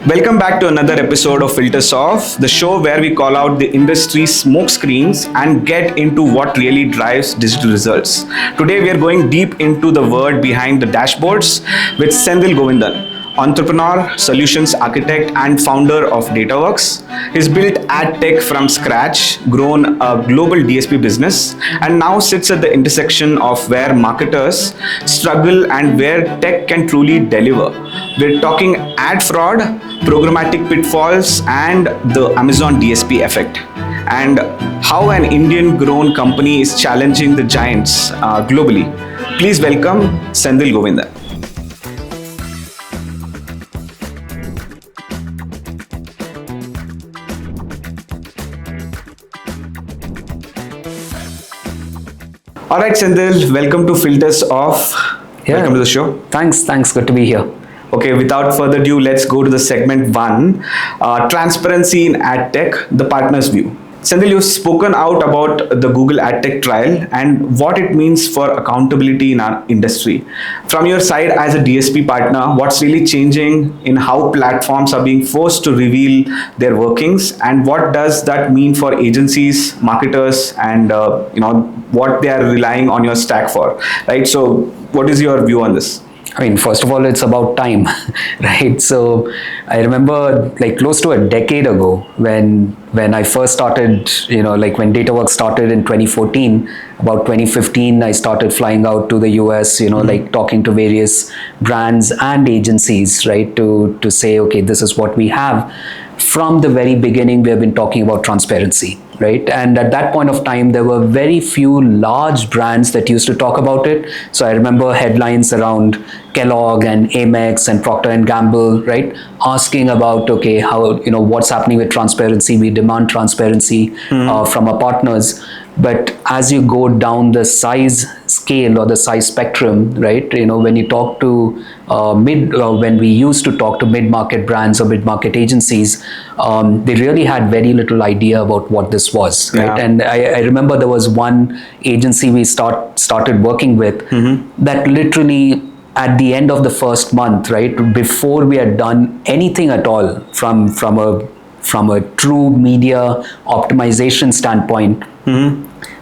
Welcome back to another episode of Filters Off, the show where we call out the industry's smoke screens and get into what really drives digital results. Today we are going deep into the word behind the dashboards with Senthil Govindan, entrepreneur, solutions architect, and founder of Datawrkz. He's built AdTech from scratch, grown a global DSP business, and now sits at the intersection of where marketers struggle and where tech can truly deliver. We're talking ad fraud, programmatic pitfalls, and the Amazon DSP effect, and how an Indian grown company is challenging the giants globally. Please welcome Senthil Govindan. All right, Senthil, welcome to Filters Off. Welcome to the show. Thanks. Good to be here. Okay, without further ado, let's go to the segment one, transparency in AdTech, the partner's view. Senthil, you've spoken out about the Google AdTech trial and what it means for accountability in our industry. From your side as a DSP partner, what's really changing in how platforms are being forced to reveal their workings, and what does that mean for agencies, marketers, and what they are relying on your stack for, right? So what is your view on this? I mean, first of all, it's about time, right? So I remember like close to a decade ago when I first started, when Datawrkz started in 2014, about 2015, I started flying out to the US, like talking to various brands and agencies, right? To say, okay, this is what we have. From the very beginning, we have been talking about transparency, right? And at that point of time, there were very few large brands that used to talk about it. So I remember headlines around Kellogg and Amex and Procter and Gamble, right? Asking about, okay, how, what's happening with transparency? We demand transparency from our partners. But as you go down the size scale or the size spectrum, right? When you talk to when we used to talk to mid-market brands or mid-market agencies, they really had very little idea about what this was, right? And I remember there was one agency we started working with that literally at the end of the first month, right, before we had done anything at all from a true media optimization standpoint,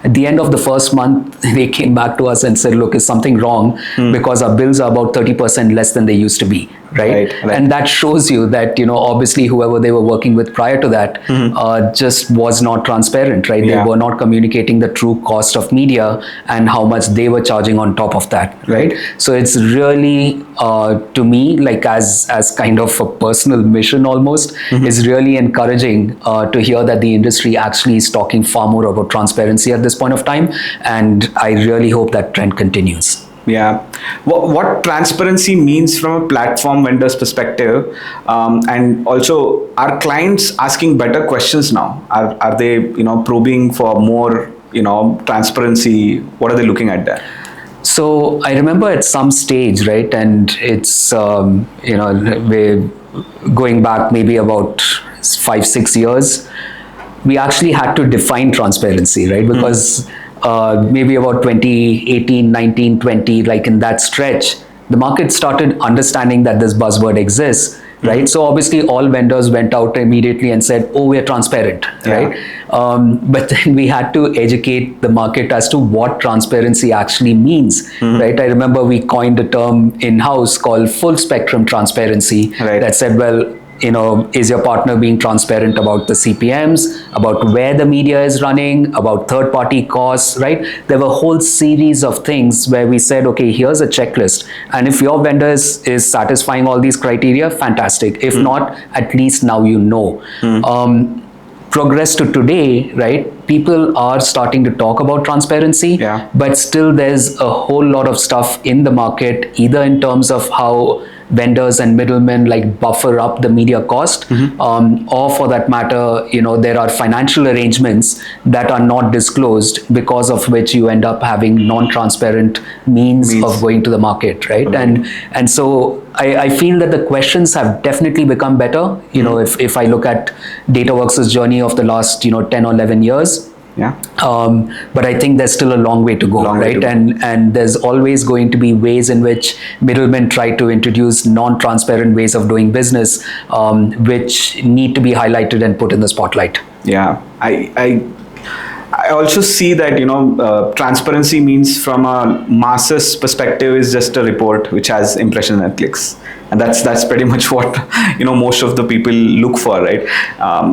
at the end of the first month, they came back to us and said, look, is something wrong? Because our bills are about 30% less than they used to be, right? And that shows you that, obviously whoever they were working with prior to that just was not transparent, right? They were not communicating the true cost of media and how much they were charging on top of that, right? So it's really, to me, like as kind of a personal mission almost, is really encouraging to hear that the industry actually is talking far more about transparency at this point of time, and I really hope that trend continues. Yeah. What transparency means from a platform vendor's perspective, and also are clients asking better questions now? Are they probing for more transparency? What are they looking at there? So I remember at some stage, right, and it's we're going back maybe about 5-6 years, we actually had to define transparency, right? Because maybe about 2018, 19, 20, like in that stretch, the market started understanding that this buzzword exists, right? So obviously all vendors went out immediately and said, oh, we're transparent, right? But then we had to educate the market as to what transparency actually means, right? I remember we coined a term in-house called full spectrum transparency that said, well, is your partner being transparent about the CPMs, about where the media is running, about third-party costs, right? There were a whole series of things where we said, okay, here's a checklist. And if your vendor is satisfying all these criteria, fantastic. If not, at least now you know. Progress to today, right? People are starting to talk about transparency, but still there's a whole lot of stuff in the market, either in terms of how vendors and middlemen like buffer up the media cost, or for that matter, there are financial arrangements that are not disclosed, because of which you end up having non-transparent means of going to the market, right? And so I feel that the questions have definitely become better. If I look at Datawrkz's journey of the last 10 or 11 years, Yeah. But I think there's still a long way to go, Long way right? to go. And there's always going to be ways in which middlemen try to introduce non-transparent ways of doing business, which need to be highlighted and put in the spotlight. Yeah, I also see that transparency means from a masses perspective is just a report which has impressions and clicks, and that's pretty much what most of the people look for, right?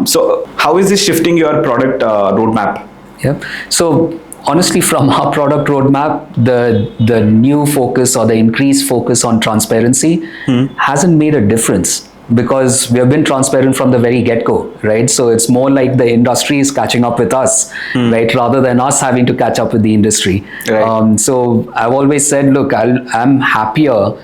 So how is this shifting your product roadmap? Yeah. So honestly, from our product roadmap, the new focus or the increased focus on transparency hasn't made a difference, because we have been transparent from the very get-go, right? So it's more like the industry is catching up with us, right, rather than us having to catch up with the industry. Right. So I've always said, look, I'm happier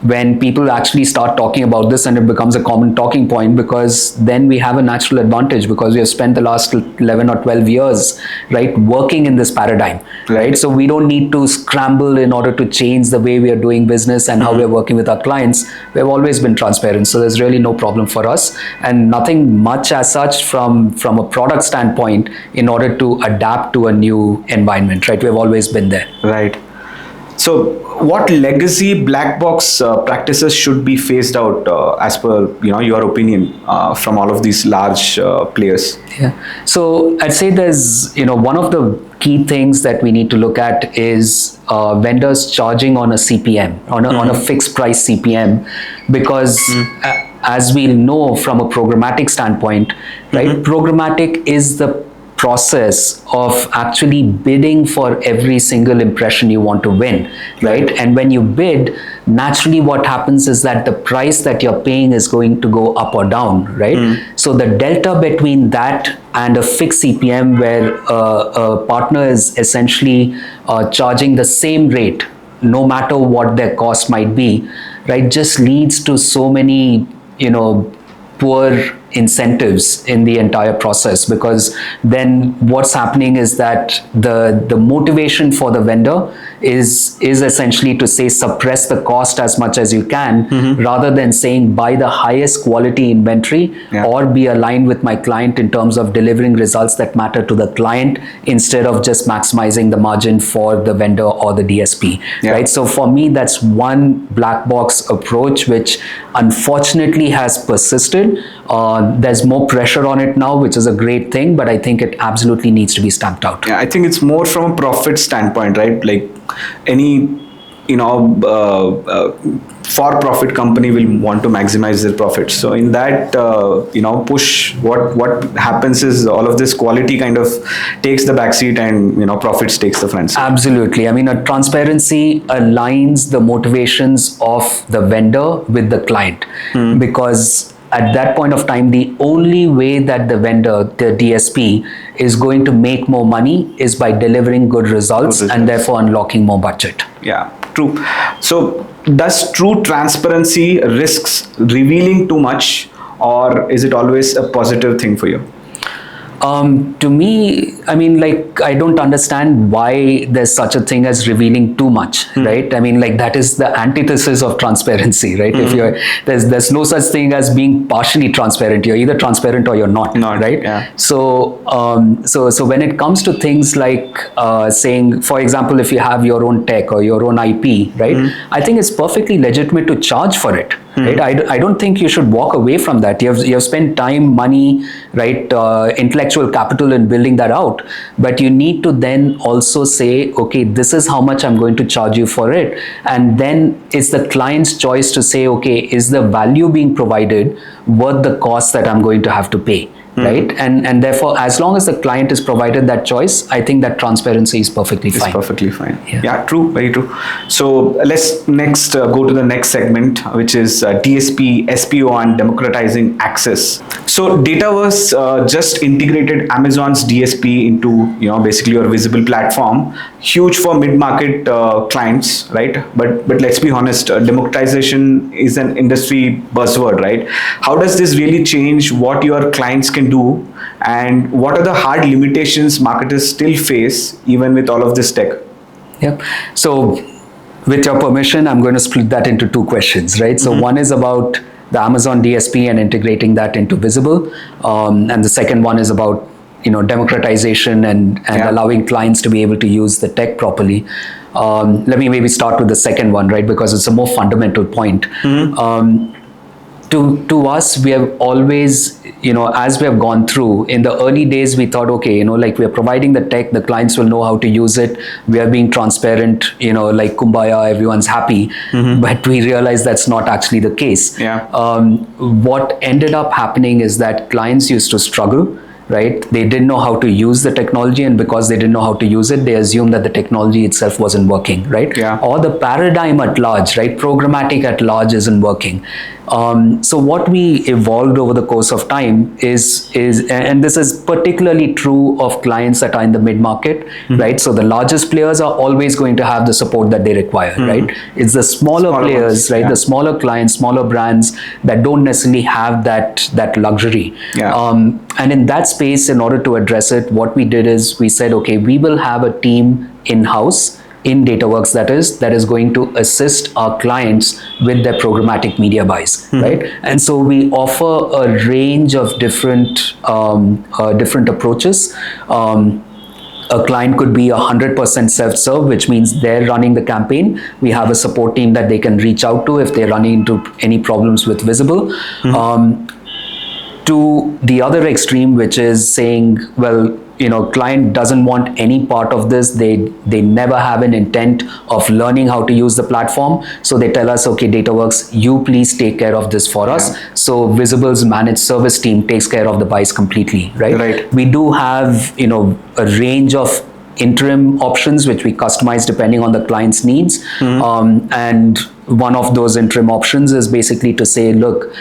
when people actually start talking about this and it becomes a common talking point, because then we have a natural advantage, because we have spent the last 11 or 12 years, right, working in this paradigm, right? So we don't need to scramble in order to change the way we are doing business and how we are working with our clients. We've always been transparent, so there's really no problem for us, and nothing much as such from a product standpoint in order to adapt to a new environment, right? We've always been there. Right. So what legacy black box practices should be phased out as per your opinion from all of these large players? Yeah. So I'd say there's one of the key things that we need to look at is vendors charging on a CPM, on a fixed price CPM, because as we know from a programmatic standpoint, right, programmatic is the process of actually bidding for every single impression you want to win, right? And when you bid, naturally what happens is that the price that you're paying is going to go up or down, right? So the delta between that and a fixed CPM, where a partner is essentially charging the same rate no matter what their cost might be, right, just leads to so many poor incentives in the entire process, because then what's happening is that the motivation for the vendor is essentially to say suppress the cost as much as you can, rather than saying buy the highest quality inventory, or be aligned with my client in terms of delivering results that matter to the client, instead of just maximizing the margin for the vendor or the DSP, right? So for me, that's one black box approach which unfortunately has persisted. There's more pressure on it now, which is a great thing, but I think it absolutely needs to be stamped out. Yeah, I think it's more from a profit standpoint, right? Like any for-profit company will want to maximize their profits. So in that push, what happens is all of this quality kind of takes the backseat, and profits takes the front seat. Absolutely. I mean, a transparency aligns the motivations of the vendor with the client, because at that point of time, the only way that the vendor, the DSP, is going to make more money is by delivering good results, and therefore unlocking more budget. Yeah, true. So does true transparency risks revealing too much, or is it always a positive thing for you? To me, I mean, like, I don't understand why there's such a thing as revealing too much, right? I mean, like, that is the antithesis of transparency, right? If you're, there's no such thing as being partially transparent. You're either transparent or you're not, right? Yeah. So, so when it comes to things like saying, for example, if you have your own tech or your own IP, right? I think it's perfectly legitimate to charge for it. Right? I don't think you should walk away from that. You have spent time, money, right, intellectual capital in building that out. But you need to then also say, okay, this is how much I'm going to charge you for it. And then it's the client's choice to say, okay, is the value being provided worth the cost that I'm going to have to pay? Right? And therefore, as long as the client is provided that choice, I think that transparency is perfectly fine. It's perfectly fine. Yeah, true, very true. So let's next go to the next segment, which is DSP, SPO, and democratizing access. So Datawrkz just integrated Amazon's DSP into basically your visible platform. Huge for mid-market clients, right? But let's be honest, democratization is an industry buzzword, right? How does this really change what your clients can do, and what are the hard limitations marketers still face even with all of this tech? Yeah. So with your permission, I'm going to split that into two questions, right? So one is about the Amazon DSP and integrating that into visible, and the second one is about democratization and allowing clients to be able to use the tech properly. Let me maybe start with the second one, right? Because it's a more fundamental point. To us, we have always, as we have gone through, in the early days, we thought, okay, like we're providing the tech, the clients will know how to use it. We are being transparent, like kumbaya, everyone's happy. But we realized that's not actually the case. What ended up happening is that clients used to struggle, right? They didn't know how to use the technology, and because they didn't know how to use it, they assumed that the technology itself wasn't working, right? Or the paradigm at large, right? Programmatic at large isn't working. So what we evolved over the course of time is, and this is particularly true of clients that are in the mid-market, right? So the largest players are always going to have the support that they require, right? It's the smaller players, ones, right? The smaller clients, smaller brands that don't necessarily have that luxury. And in that space, in order to address it, what we did is we said, okay, we will have a team in-house in Datawrkz that is going to assist our clients with their programmatic media buys, right? And so we offer a range of different approaches. A client could be 100% self-serve, which means they're running the campaign. We have a support team that they can reach out to if they're running into any problems with visible. To the other extreme, which is saying, well, client doesn't want any part of this. They never have an intent of learning how to use the platform. So they tell us, okay, Datawrkz, you please take care of this for us. So Visible's managed service team takes care of the buys completely, right? We do have, a range of interim options which we customize depending on the client's needs. And one of those interim options is basically to say, look,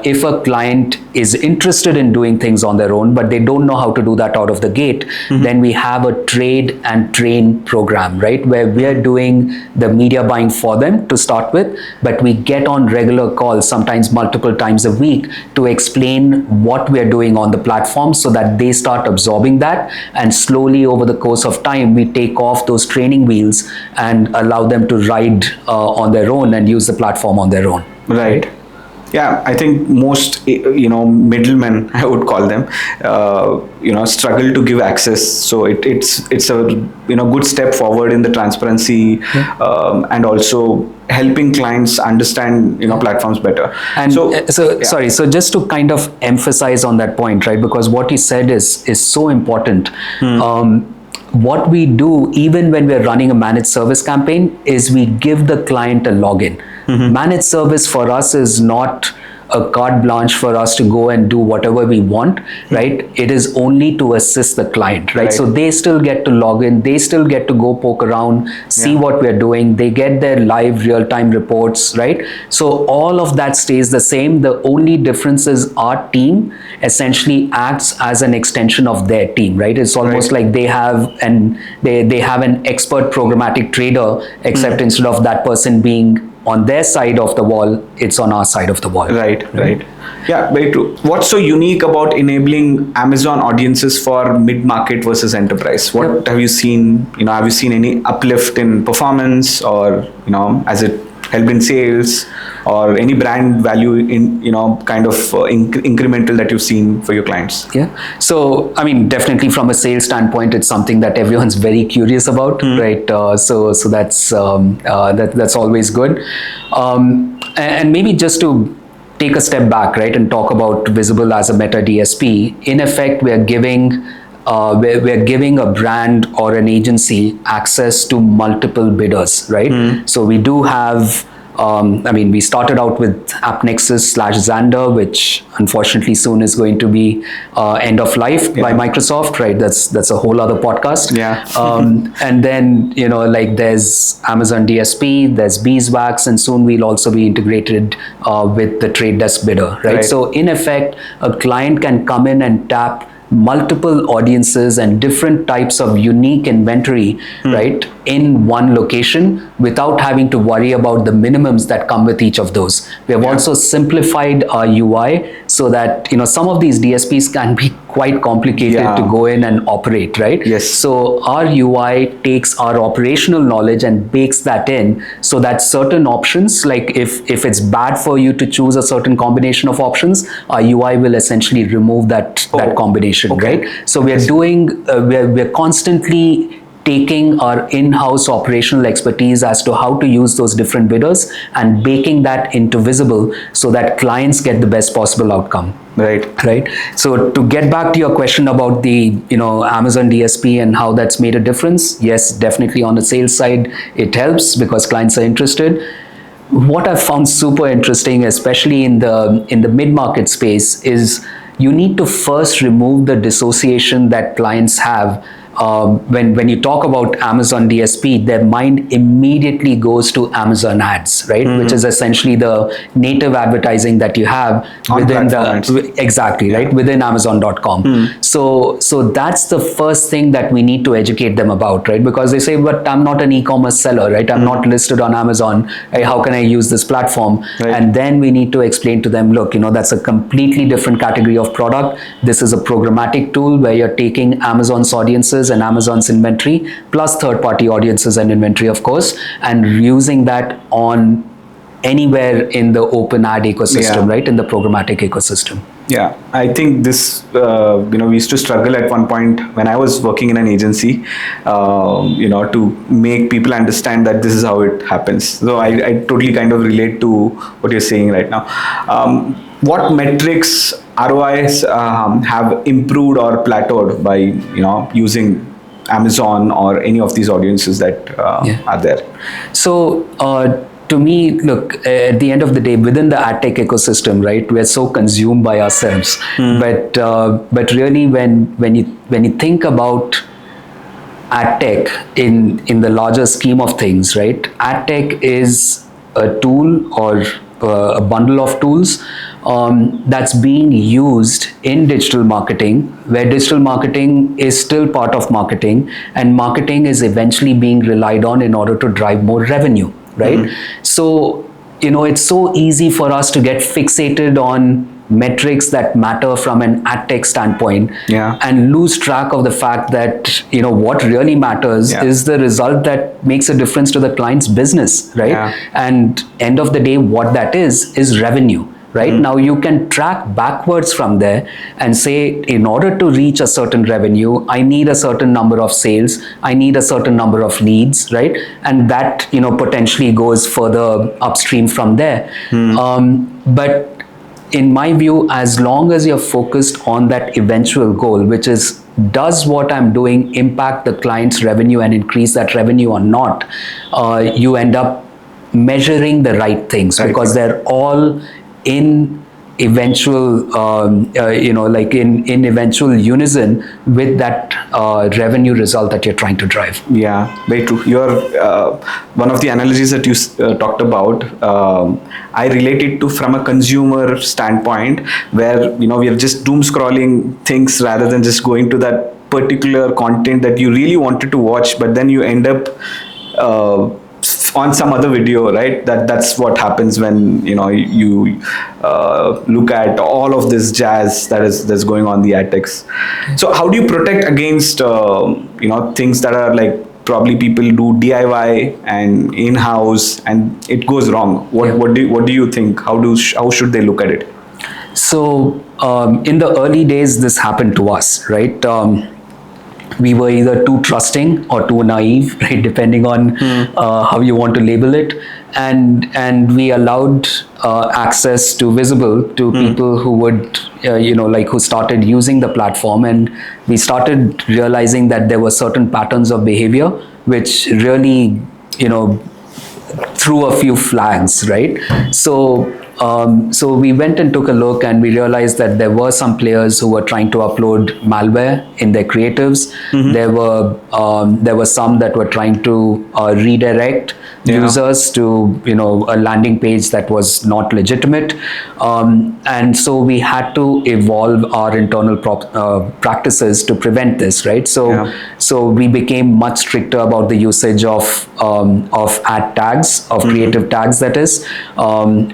if a client is interested in doing things on their own, but they don't know how to do that out of the gate, then we have a trade and train program, right? Where we are doing the media buying for them to start with, but we get on regular calls, sometimes multiple times a week, to explain what we are doing on the platform so that they start absorbing that. And slowly over the course of time, we take off those training wheels and allow them to ride on their own and use the platform on their own. Right. Yeah, I think most middlemen, I would call them, struggle to give access. So it's a good step forward in the transparency and also helping clients understand platforms better. And sorry, so just to kind of emphasize on that point, right? Because what you said is so important. What we do, even when we're running a managed service campaign, is we give the client a login. Managed service for us is not a carte blanche for us to go and do whatever we want, right? It is only to assist the client, right? So they still get to log in, they still get to go poke around, see what we're doing, they get their live real-time reports, right? So all of that stays the same. The only difference is our team essentially acts as an extension of their team, right? It's almost like they have an expert programmatic trader, except instead of that person being on their side of the wall, it's on our side of the wall. Right. Yeah, very true. What's so unique about enabling Amazon audiences for mid-market versus enterprise? What have you seen? Have you seen any uplift in performance, or has it helped in sales, or any brand value in incremental that you've seen for your clients? So I mean, definitely from a sales standpoint, it's something that everyone's very curious about, right? So that's always good. And maybe just to take a step back, right, and talk about Visible as a meta DSP. In effect, we're giving a brand or an agency access to multiple bidders, right? So we do have, we started out with AppNexus/Xandr, which unfortunately soon is going to be end of life by Microsoft, right? That's a whole other podcast. And then, there's Amazon DSP, there's Beeswax, and soon we'll also be integrated with the Trade Desk bidder, right? So in effect, a client can come in and tap multiple audiences and different types of unique inventory, right, in one location without having to worry about the minimums that come with each of those. We have also simplified our UI so that, some of these DSPs can be quite complicated to go in and operate, right? So our UI takes our operational knowledge and bakes that in so that certain options, like if it's bad for you to choose a certain combination of options, our UI will essentially remove that combination. automation, Okay. right? So we are doing, we're constantly taking our in-house operational expertise as to how to use those different bidders and baking that into Visible so that clients get the best possible outcome. Right. So to get back to your question about the Amazon DSP and how that's made a difference, yes, definitely on the sales side it helps because clients are interested. What I've found super interesting, especially in the mid-market space, is you need to first remove the dissociation that clients have. When you talk about Amazon DSP, their mind immediately goes to Amazon ads, right? Which is essentially the native advertising that you have within right? Within Amazon.com. So that's the first thing that we need to educate them about, right? Because they say, but I'm not an e-commerce seller, right? I'm not listed on Amazon. How can I use this platform? Right. And then we need to explain to them, look, that's a completely different category of product. This is a programmatic tool where you're taking Amazon's audiences and Amazon's inventory plus third-party audiences and inventory, of course, and using that on anywhere in the open ad ecosystem, right? In the programmatic ecosystem. Yeah, I think this, we used to struggle at one point when I was working in an agency, to make people understand that this is how it happens. So I totally kind of relate to what you're saying right now. What metrics, ROIs have improved or plateaued by, using Amazon or any of these audiences that are there? So, to me, look, at the end of the day, within the AdTech ecosystem, right, we're so consumed by ourselves. But really, when you think about AdTech in the larger scheme of things, right, AdTech is a tool or a bundle of tools that's being used in digital marketing, where digital marketing is still part of marketing, and marketing is eventually being relied on in order to drive more revenue. Right? So, it's so easy for us to get fixated on metrics that matter from an AdTech standpoint and lose track of the fact that, what really matters is the result that makes a difference to the client's business, right? And end of the day, what that is revenue. Right? Now you can track backwards from there and say, in order to reach a certain revenue, I need a certain number of sales, I need a certain number of leads, right? And that, potentially goes further upstream from there. But in my view, as long as you're focused on that eventual goal, which is, does what I'm doing impact the client's revenue and increase that revenue or not, you end up measuring the right things because they're all in eventual, in eventual unison with that revenue result that you're trying to drive. Yeah, very true. One of the analogies that you talked about, I relate it to from a consumer standpoint, where we are just doom scrolling things rather than just going to that particular content that you really wanted to watch, but then you end up on some other video, right? That's what happens when you look at all of this jazz that's going on the AdTechs. So how do you protect against things that are like probably people do DIY and in-house and it goes wrong? What do you think? How should they look at it? So in the early days, this happened to us, right? We were either too trusting or too naive, right, depending on how you want to label it, and we allowed access to Visible to people who would, who started using the platform, and we started realizing that there were certain patterns of behavior which really, threw a few flags, right? So we went and took a look, and we realized that there were some players who were trying to upload malware in their creatives. There were some that were trying to redirect users to a landing page that was not legitimate, and so we had to evolve our internal practices to prevent this, right? So we became much stricter about the usage of ad tags, of creative tags, that is.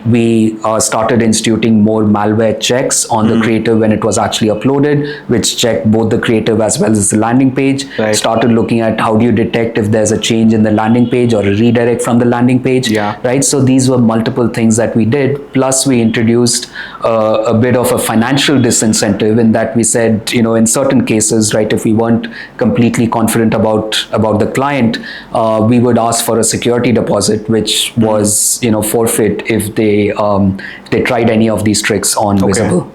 We we started instituting more malware checks on the creative when it was actually uploaded, which checked both the creative as well as the landing page. Right. Started looking at how do you detect if there's a change in the landing page or a redirect from the landing page. Yeah. Right. So these were multiple things that we did. Plus, we introduced a bit of a financial disincentive in that we said, in certain cases, right, if we weren't completely confident about the client, we would ask for a security deposit, which was, forfeit if they tried any of these tricks on Visible.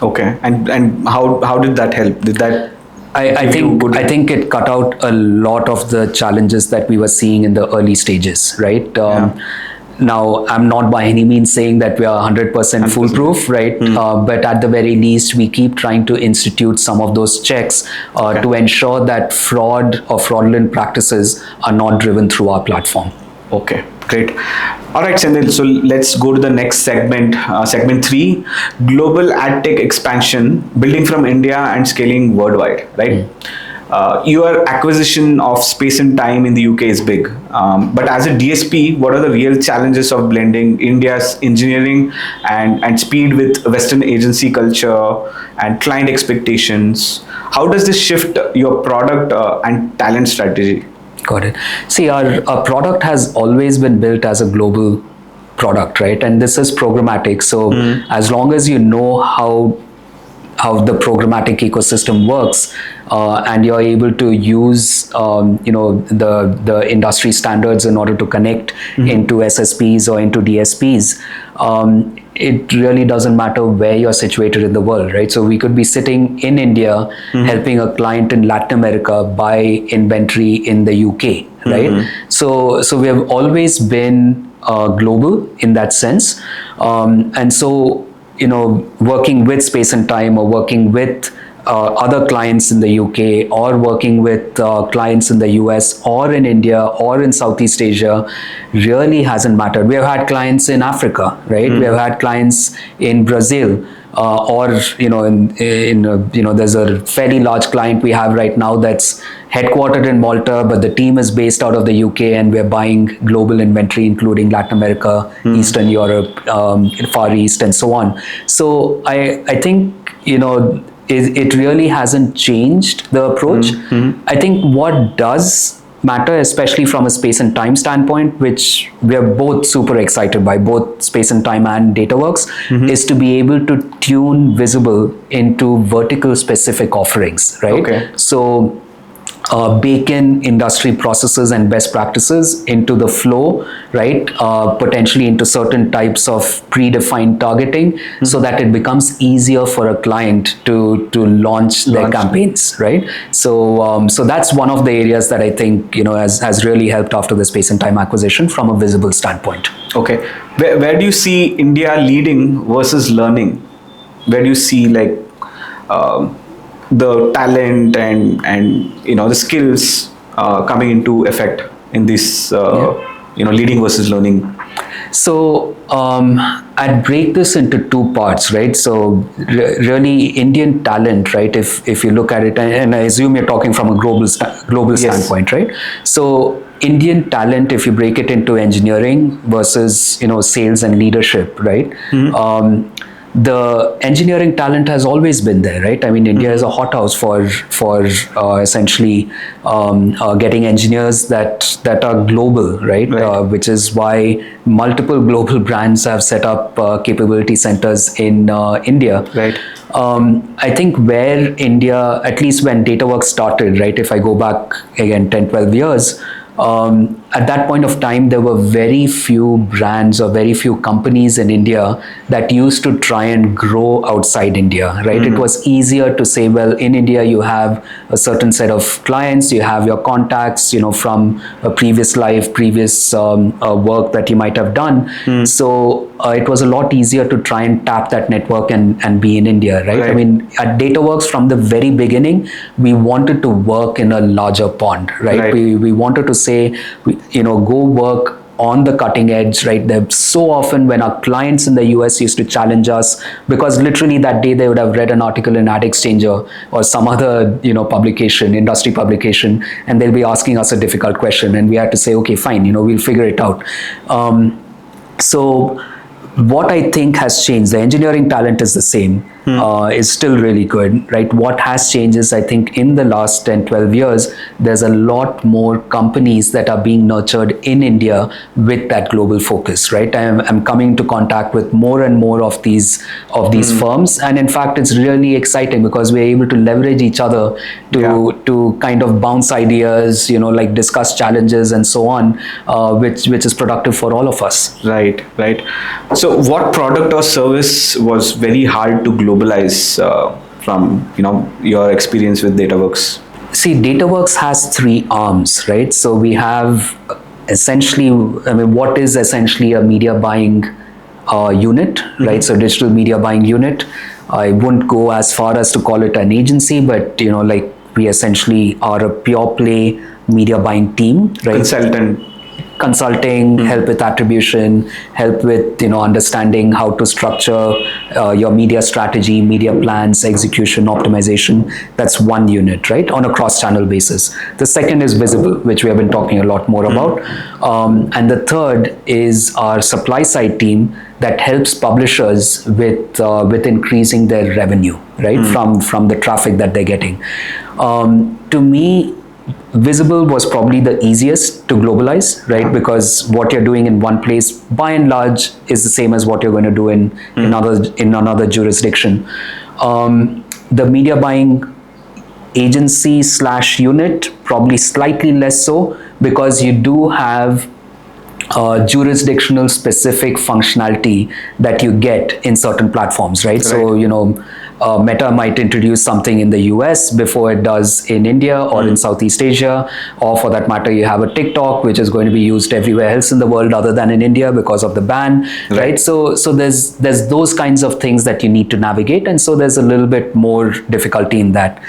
Okay. And how did that help? Did that? I think it cut out a lot of the challenges that we were seeing in the early stages, right? Now, I'm not by any means saying that we are 100% foolproof, right? But at the very least, we keep trying to institute some of those checks to ensure that fraud or fraudulent practices are not driven through our platform. Okay, great. All right, Senthil, so let's go to the next segment, segment 3, global AdTech expansion, building from India and scaling worldwide, right? Your acquisition of Space and Time in the UK is big, but as a DSP, what are the real challenges of blending India's engineering and speed with Western agency culture and client expectations? How does this shift your product and talent strategy? Got it. See, our product has always been built as a global product, right? And this is programmatic. So as long as you know how the programmatic ecosystem works, and you're able to use the industry standards in order to connect into SSPs or into DSPs, it really doesn't matter where you're situated in the world, right? So we could be sitting in India helping a client in Latin America buy inventory in the UK, right? So we have always been global in that sense, and so working with Space and Time or working with other clients in the UK or working with clients in the US or in India or in Southeast Asia really hasn't mattered. We have had clients in Africa, right? We have had clients in Brazil, or there's a fairly large client we have right now that's headquartered in Malta, but the team is based out of the UK, and we're buying global inventory, including Latin America, Eastern Europe, Far East, and so on. So I think, it really hasn't changed the approach. I think what does matter, especially from a Space and Time standpoint, which we are both super excited by, both Space and Time and Datawrkz, is to be able to tune Visible into vertical specific offerings, right? Okay. So bake in industry processes and best practices into the flow, right? Potentially into certain types of predefined targeting, so that it becomes easier for a client to launch their campaigns, right? So that's one of the areas that I think has really helped after the Space and Time acquisition from a Visible standpoint. Okay, where do you see India leading versus learning? Where do you see the talent and the skills coming into effect in this leading versus learning? So I'd break this into two parts, right? So really Indian talent, right? If you look at it, and I assume you're talking from a global standpoint, right? So Indian talent, if you break it into engineering versus sales and leadership, right? The engineering talent has always been there, right? I mean, India is a hothouse for essentially getting engineers that are global, right? Which is why multiple global brands have set up capability centers in India. Right. I think where India, at least when Datawrkz started, right? If I go back again 10, 12 years, at that point of time, there were very few brands or very few companies in India that used to try and grow outside India, right? It was easier to say, well, in India, you have a certain set of clients, you have your contacts, from a previous life, previous work that you might have done. So it was a lot easier to try and tap that network and be in India, right? I mean, at Datawrkz, from the very beginning, we wanted to work in a larger pond, right? We wanted to say, go work on the cutting edge, right? So often when our clients in the US used to challenge us, because literally that day they would have read an article in AdExchanger or some other, publication, industry publication, and they'll be asking us a difficult question, and we had to say, okay, fine, we'll figure it out. So what I think has changed, the engineering talent is the same, is still really good, right? What has changed is, I think, in the last 10, 12 years, there's a lot more companies that are being nurtured in India with that global focus, right? I'm coming to contact with more and more of these firms, and in fact, it's really exciting because we're able to leverage each other to kind of bounce ideas, like discuss challenges and so on, which is productive for all of us. Right. So what product or service was very hard to globalize from your experience with Datawrkz? See, Datawrkz has 3 arms, right? So we have essentially, what is essentially a media buying unit, right? So digital media buying unit. I wouldn't go as far as to call it an agency, but we essentially are a pure play media buying team, right? Consulting, help with attribution, help with understanding how to structure your media strategy, media plans, execution, optimization. That's one unit, right, on a cross-channel basis. The second is Visible, which we have been talking a lot more about, and the third is our supply side team that helps publishers with increasing their revenue, right, from the traffic that they're getting. To me, Visible was probably the easiest to globalize, right? Because what you're doing in one place, by and large, is the same as what you're going to do in another jurisdiction. The media buying agency / unit, probably slightly less so, because you do have jurisdictional specific functionality that you get in certain platforms, right? So, Meta might introduce something in the US before it does in India or in Southeast Asia, or for that matter, you have a TikTok, which is going to be used everywhere else in the world other than in India because of the ban, right? So there's those kinds of things that you need to navigate, and so there's a little bit more difficulty in that.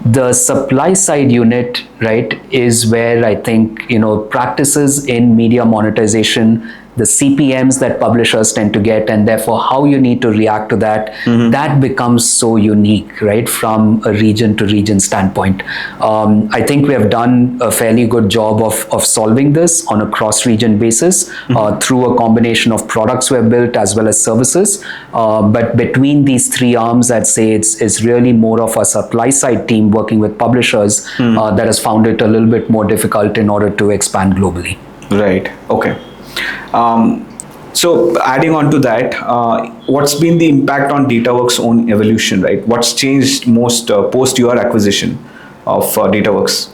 The supply side unit, right, is where I think, practices in media monetization, the CPMs that publishers tend to get, and therefore how you need to react to that, that becomes so unique, right, from a region to region standpoint. I think we have done a fairly good job of solving this on a cross-region basis through a combination of products we have built as well as services. But between these 3 arms, I'd say it's really more of a supply side team working with publishers that has found it a little bit more difficult in order to expand globally. Right. Okay. So adding on to that, what's been the impact on Datawrkz's own evolution, right? What's changed most post your acquisition of Datawrkz?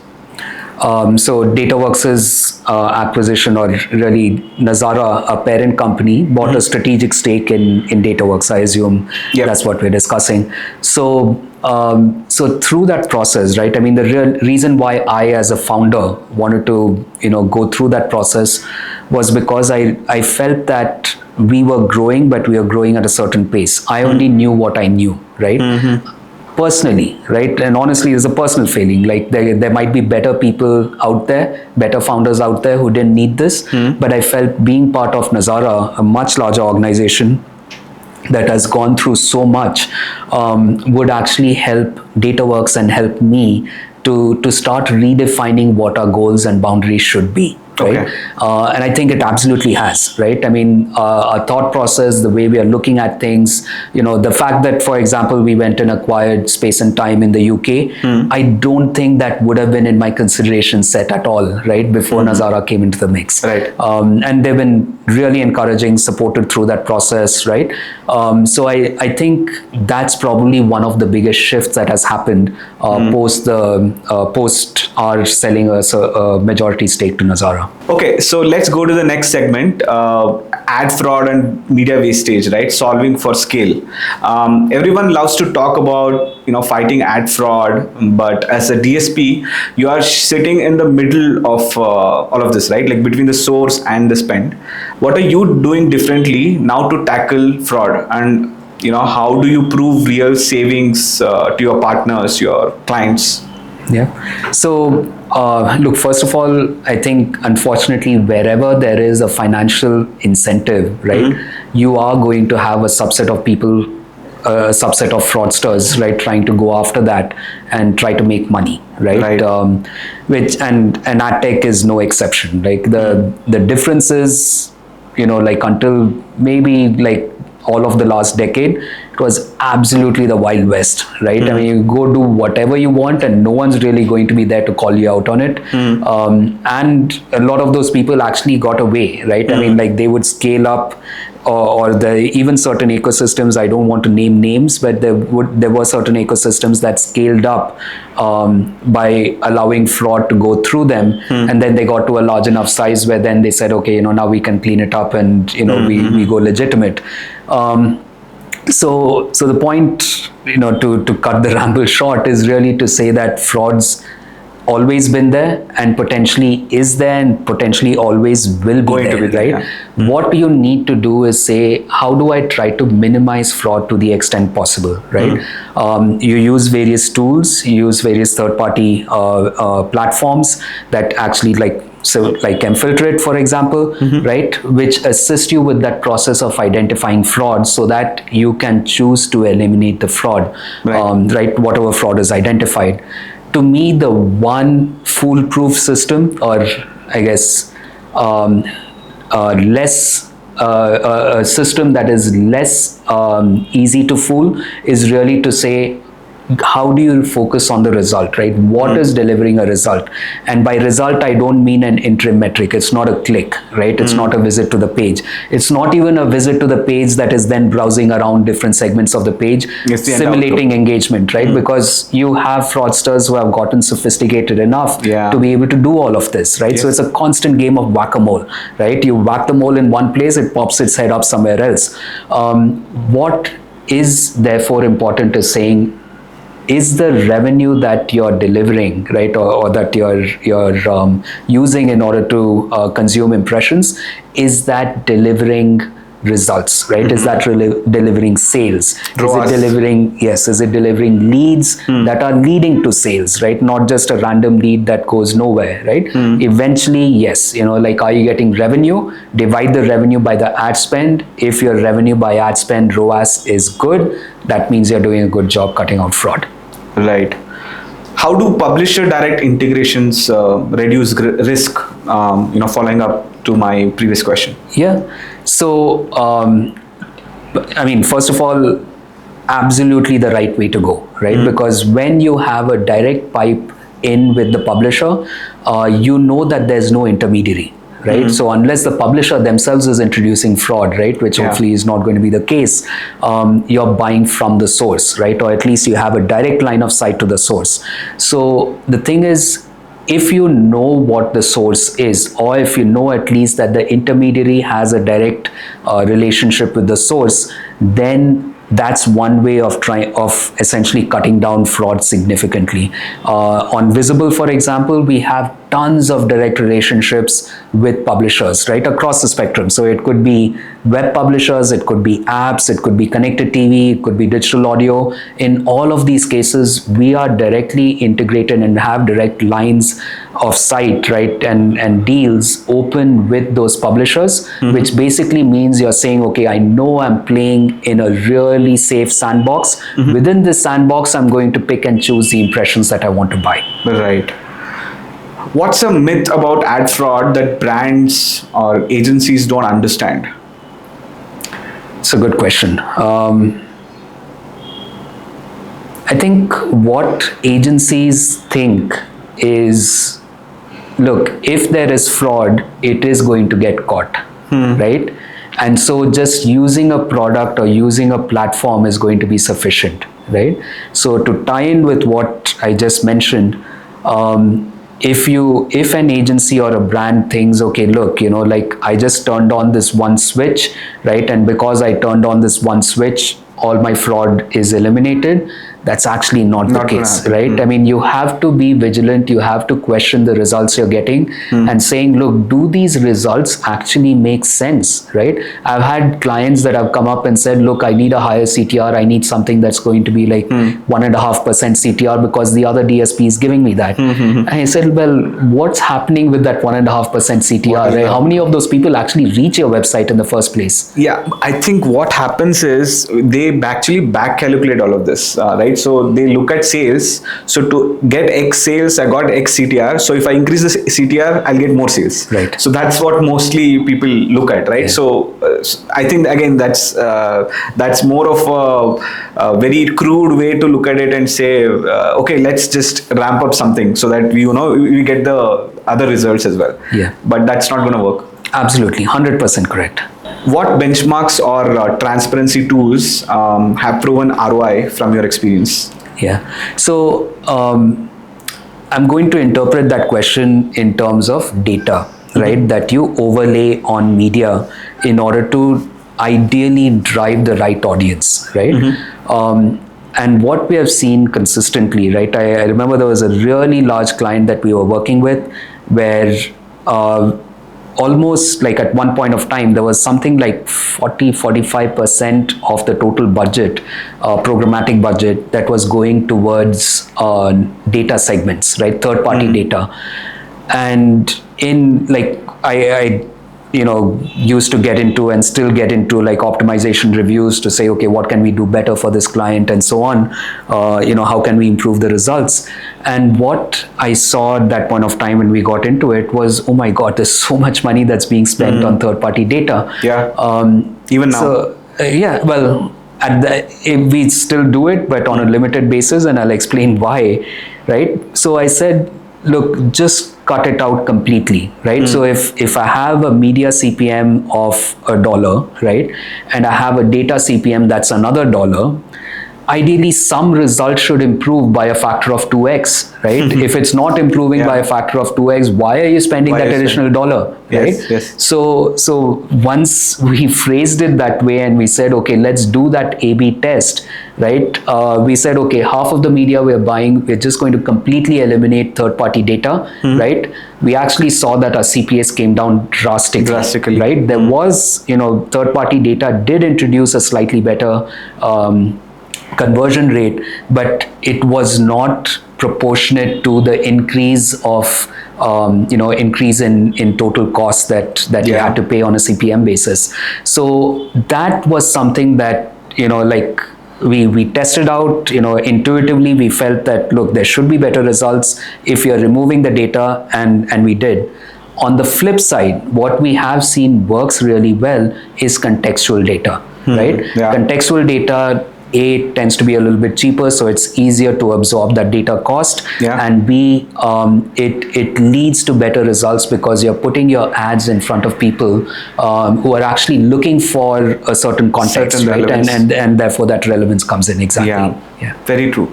So Datawrkz's acquisition, or really Nazara, a parent company, bought a strategic stake in Datawrkz. I assume that's what we're discussing. So through that process, right? I mean, the real reason why I, as a founder, wanted to go through that process was because I felt that we were growing, but we were growing at a certain pace. I only knew what I knew, right? Personally, right? And honestly, it's a personal feeling. Like there might be better people out there, better founders out there who didn't need this. But I felt being part of Nazara, a much larger organization that has gone through so much, would actually help Datawrkz and help me to start redefining what our goals and boundaries should be. Right? Okay. And I think it absolutely has, right? I mean, our thought process, the way we are looking at things, the fact that, for example, we went and acquired Space and Time in the UK, I don't think that would have been in my consideration set at all, right? Before Nazara came into the mix. Right. And they've been really encouraging, supported through that process, right? So I think that's probably one of the biggest shifts that has happened post our selling a majority stake to Nazara. Okay, so let's go to the next segment, ad fraud and media wastage, right? Solving for scale. Everyone loves to talk about, fighting ad fraud, but as a DSP, you are sitting in the middle of all of this, right? Like between the source and the spend. What are you doing differently now to tackle fraud? And, how do you prove real savings to your partners, your clients? Yeah. So, look, first of all, I think, unfortunately, wherever there is a financial incentive, right, you are going to have a subset of people, a subset of fraudsters, right, trying to go after that and try to make money, right? Which and AdTech is no exception. Like the difference is, like until maybe like all of the last decade, it was absolutely the Wild West, right? I mean, you go do whatever you want and no one's really going to be there to call you out on it. And a lot of those people actually got away, right? I mean, like they would scale up, or even certain ecosystems, I don't want to name names, but there were certain ecosystems that scaled up by allowing fraud to go through them. And then they got to a large enough size where then they said, okay, now we can clean it up and, we go legitimate. So the point, to cut the ramble short, is really to say that fraud's always been there and potentially is there and potentially always will be there, right? Yeah. What you need to do is say, how do I try to minimize fraud to the extent possible, right? You use various tools, you use various third-party platforms that actually like mFilterIt, for example, right, which assist you with that process of identifying fraud so that you can choose to eliminate the fraud, right, whatever fraud is identified. To me, the one foolproof system, or I guess a system that is less easy to fool, is really to say, how do you focus on the result, right? What is delivering a result? And by result, I don't mean an interim metric. It's not a click, right? It's not a visit to the page. It's not even a visit to the page that is then browsing around different segments of the page, simulating engagement, right? Because you have fraudsters who have gotten sophisticated enough to be able to do all of this, right? So it's a constant game of whack-a-mole, right? You whack the mole in one place, it pops its head up somewhere else. What is therefore important is saying, is the revenue that you're delivering, right, or that you're using in order to consume impressions, is that delivering results, right? Is that delivering sales? Is it delivering leads that are leading to sales, right? Not just a random lead that goes nowhere, right? Eventually, yes, are you getting revenue? Divide the revenue by the ad spend. If your revenue by ad spend ROAS is good, that means you're doing a good job cutting out fraud. Right. How do publisher direct integrations reduce risk? Following up to my previous question. Yeah. So, first of all, absolutely the right way to go, right? Because when you have a direct pipe in with the publisher, you know that there's no intermediary, right? So unless the publisher themselves is introducing fraud, right, which hopefully is not going to be the case, you're buying from the source, right? Or at least you have a direct line of sight to the source. So the thing is, if you know what the source is, or if you know at least that the intermediary has a direct relationship with the source, then that's one way of essentially cutting down fraud significantly. On Visible, for example, we have tons of direct relationships with publishers, right, across the spectrum. So it could be web publishers, it could be apps, it could be connected TV, it could be digital audio. In all of these cases, we are directly integrated and have direct lines of sight, right, and deals open with those publishers, which basically means you're saying, okay, I know I'm playing in a really safe sandbox. Within this sandbox, I'm going to pick and choose the impressions that I want to buy. Right. What's a myth about ad fraud that brands or agencies don't understand? It's a good question. I think what agencies think is, look, if there is fraud, it is going to get caught, right? And so just using a product or using a platform is going to be sufficient, right? So to tie in with what I just mentioned, if an agency or a brand thinks, okay, look, I just turned on this one switch, right? And because I turned on this one switch, all my fraud is eliminated. That's actually not the case, right? I mean, you have to be vigilant. You have to question the results you're getting and saying, look, do these results actually make sense, right? I've had clients that have come up and said, look, I need a higher CTR. I need something that's going to be like 1.5% CTR because the other DSP is giving me that. And I said, well, what's happening with that 1.5% CTR? Right? How many of those people actually reach your website in the first place? Yeah, I think what happens is they actually back calculate all of this, right? right? So they look at sales. So to get X sales, I got X CTR. So if I increase the CTR, I'll get more sales. Right. So that's what mostly people look at, right? So I think again that's more of a very crude way to look at it and say, okay, let's just ramp up something so that we get the other results as well. Yeah. But that's not going to work. Absolutely, 100% correct. What benchmarks or transparency tools have proven ROI from your experience? Yeah. So I'm going to interpret that question in terms of data, right? That you overlay on media in order to ideally drive the right audience, right? And what we have seen consistently, right? I remember there was a really large client that we were working with where almost like at one point of time, there was something like 45% of the total budget, programmatic budget, that was going towards data segments, right? Third-party data. And in like, I used to get into and still get into like optimization reviews to say, okay, what can we do better for this client and so on? How can we improve the results? And what I saw at that point of time when we got into it was, oh my God, there's so much money that's being spent on third-party data. Yeah. Even now. So, well, we still do it, but on a limited basis, and I'll explain why, right? So I said, look, just cut it out completely, right? So if I have a media CPM of $1, right, and I have a data CPM that's another $1, ideally some result should improve by a factor of 2x, right? If it's not improving by a factor of 2x, why are you spending that additional $1, right? Yes. So once we phrased it that way and we said, okay, let's do that A/B test, right? We said, okay, half of the media we're buying, we're just going to completely eliminate third-party data, right? We actually saw that our CPAs came down drastically, right? There was, third-party data did introduce a slightly better conversion rate, but it was not proportionate to the increase of increase in total cost that you had to pay on a CPM basis. So that was something that we tested out. Intuitively we felt that, look, there should be better results if you're removing the data, and we did. On the flip side, what we have seen works really well is contextual data, right? Contextual data, A, tends to be a little bit cheaper, so it's easier to absorb that data cost, and B, it leads to better results because you're putting your ads in front of people who are actually looking for a certain context, right? And therefore that relevance comes in. Exactly. Yeah. Very true.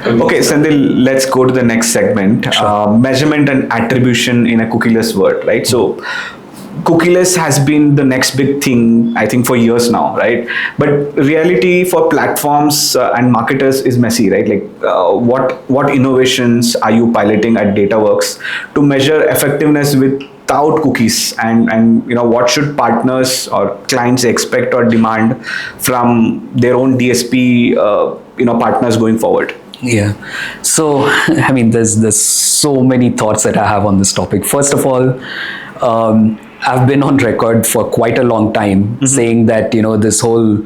Okay, Senthil, let's go to the next segment. Measurement and attribution in a cookieless world, right? So cookieless has been the next big thing, I think, for years now, right? But reality for platforms and marketers is messy, right? Like, what innovations are you piloting at Datawrkz to measure effectiveness without cookies, and what should partners or clients expect or demand from their own DSP partners going forward? Yeah. So, I mean, there's so many thoughts that I have on this topic. First of all, I've been on record for quite a long time saying that, this whole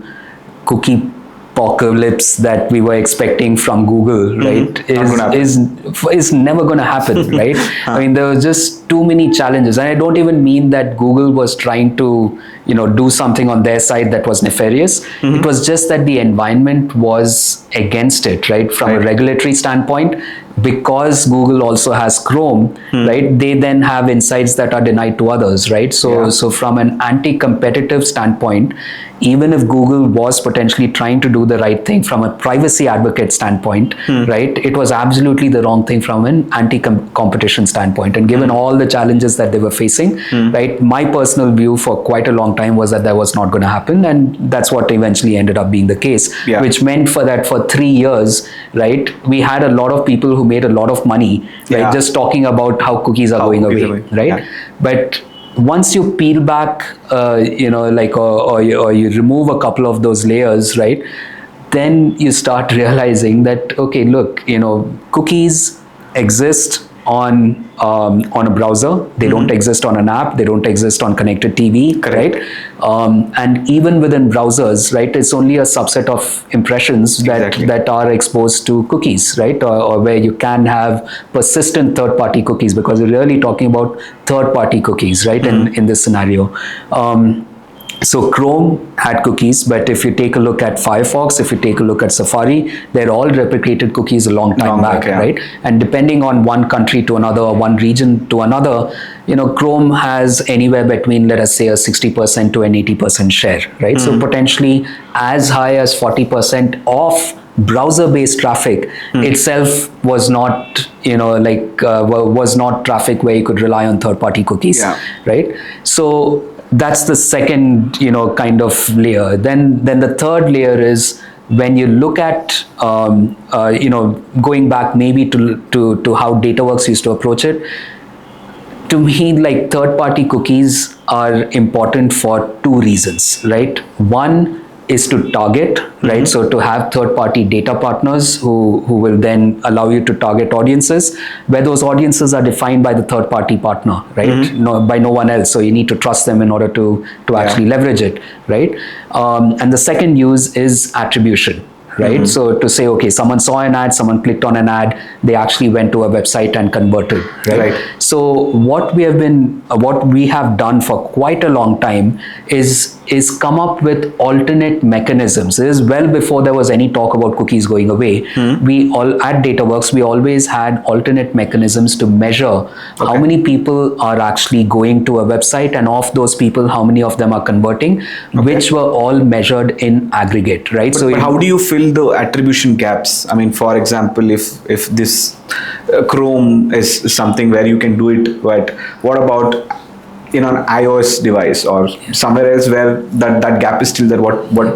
cookie apocalypse that we were expecting from Google, right, is never going to happen, right? I mean, there was just too many challenges, and I don't even mean that Google was trying to, do something on their side that was nefarious. It was just that the environment was against it, right? From a regulatory standpoint, because Google also has Chrome, right? They then have insights that are denied to others, right? So from an anti-competitive standpoint, even if Google was potentially trying to do the right thing from a privacy advocate standpoint, right, it was absolutely the wrong thing from an anti-competition standpoint. And given all the challenges that they were facing, right, my personal view for quite a long time was that was not going to happen, and that's what eventually ended up being the case, which meant for 3 years, right, we had a lot of people who made a lot of money, right, just talking about how cookies are going away, right? But once you peel back, or you remove a couple of those layers, right, then you start realizing that, okay, look, cookies exist on a browser. They don't exist on an app. They don't exist on connected TV, Correct. right? And even within browsers, right, it's only a subset of impressions Exactly. that are exposed to cookies, right? Or where you can have persistent third-party cookies, because we're really talking about third-party cookies, right? In this scenario. So Chrome had cookies, but if you take a look at Firefox, if you take a look at Safari, they're all replicated cookies a long time back, yeah. right? And depending on one country to another, or one region to another, Chrome has anywhere between, let us say, a 60% to an 80% share, right? So potentially as high as 40% of browser-based traffic itself was not, was not traffic where you could rely on third-party cookies, Yeah. right? So that's the second, kind of layer. Then the third layer is when you look at, going back maybe to how Datawrkz used to approach it. To me, like, third-party cookies are important for two reasons, right? One is to target, right? So to have third-party data partners who will then allow you to target audiences, where those audiences are defined by the third-party partner, right? By no one else. So you need to trust them in order to actually leverage it, right? And the second use is attribution, right? So to say, okay, someone saw an ad, someone clicked on an ad, they actually went to a website and converted, right? So what we have done for quite a long time is come up with alternate mechanisms. This is well before there was any talk about cookies going away. We all at Datawrkz, we always had alternate mechanisms to measure how many people are actually going to a website, and of those people, how many of them are converting, which were all measured in aggregate, right? But how do you fill the attribution gaps? I mean, for example, if this Chrome is something where you can do it, but what about an iOS device or somewhere else where that gap is still there?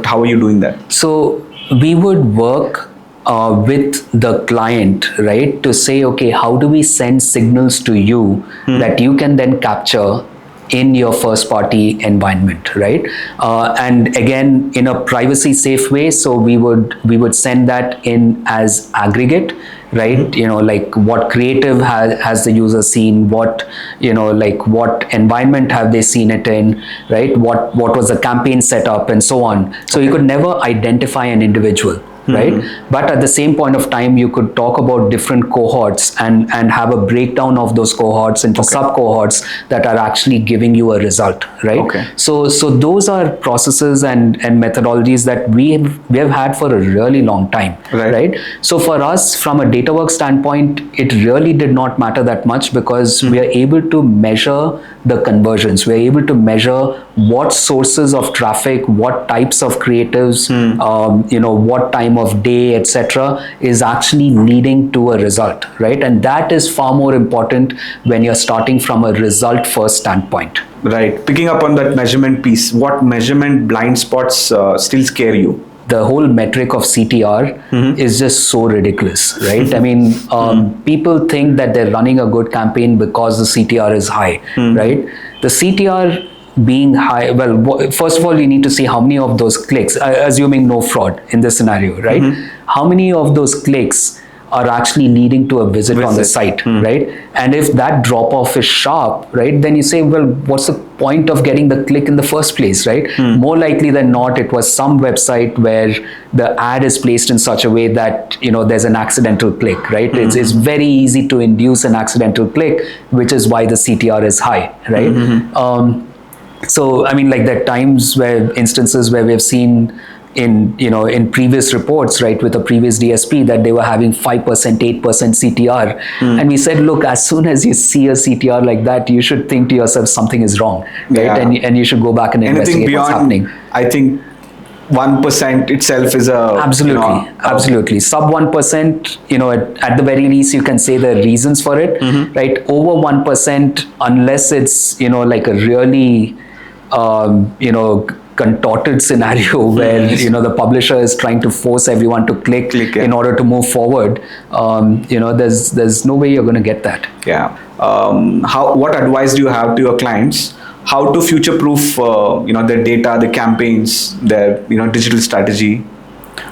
How are you doing that? So we would work with the client, right, to say, okay, how do we send signals to you that you can then capture in your first party environment, right? And again, in a privacy safe way. So we would send that in as aggregate, right? Like what creative has the user seen, what what environment have they seen it in, right? What was the campaign setup, and so on. So you could never identify an individual, right? But at the same point of time, you could talk about different cohorts and have a breakdown of those cohorts into sub cohorts that are actually giving you a result, right? So those are processes and methodologies that we have had for a really long time, right? So for us, from a Datawrkz standpoint, it really did not matter that much, because we are able to measure the conversions. We're able to measure what sources of traffic, what types of creatives, what time of day, etc., is actually leading to a result, right? And that is far more important when you're starting from a result first standpoint. Right. Picking up on that measurement piece, what measurement blind spots still scare you? The whole metric of CTR is just so ridiculous, right? I mean, people think that they're running a good campaign because the CTR is high, right? The CTR being high, well, first of all, you need to see how many of those clicks, assuming no fraud in this scenario, right? How many of those clicks are actually leading to a visit on the site, right? And if that drop off is sharp, right, then you say, well, what's the point of getting the click in the first place, right? More likely than not, it was some website where the ad is placed in such a way that, there's an accidental click, right? It's very easy to induce an accidental click, which is why the CTR is high, right? So, I mean, like, there are instances where we have seen in previous reports, right, with a previous DSP, that they were having 5%, 8% CTR. And we said, look, as soon as you see a CTR like that, you should think to yourself, something is wrong, right? And you should go back and investigate what's happening. I think 1% itself is a... Absolutely, absolutely. Sub 1%, at the very least, you can say the reasons for it, right? Over 1%, unless it's, like a really, contorted scenario where the publisher is trying to force everyone to click in order to move forward, there's no way you're going to get that. What advice do you have to your clients how to future proof their data, the campaigns, their digital strategy?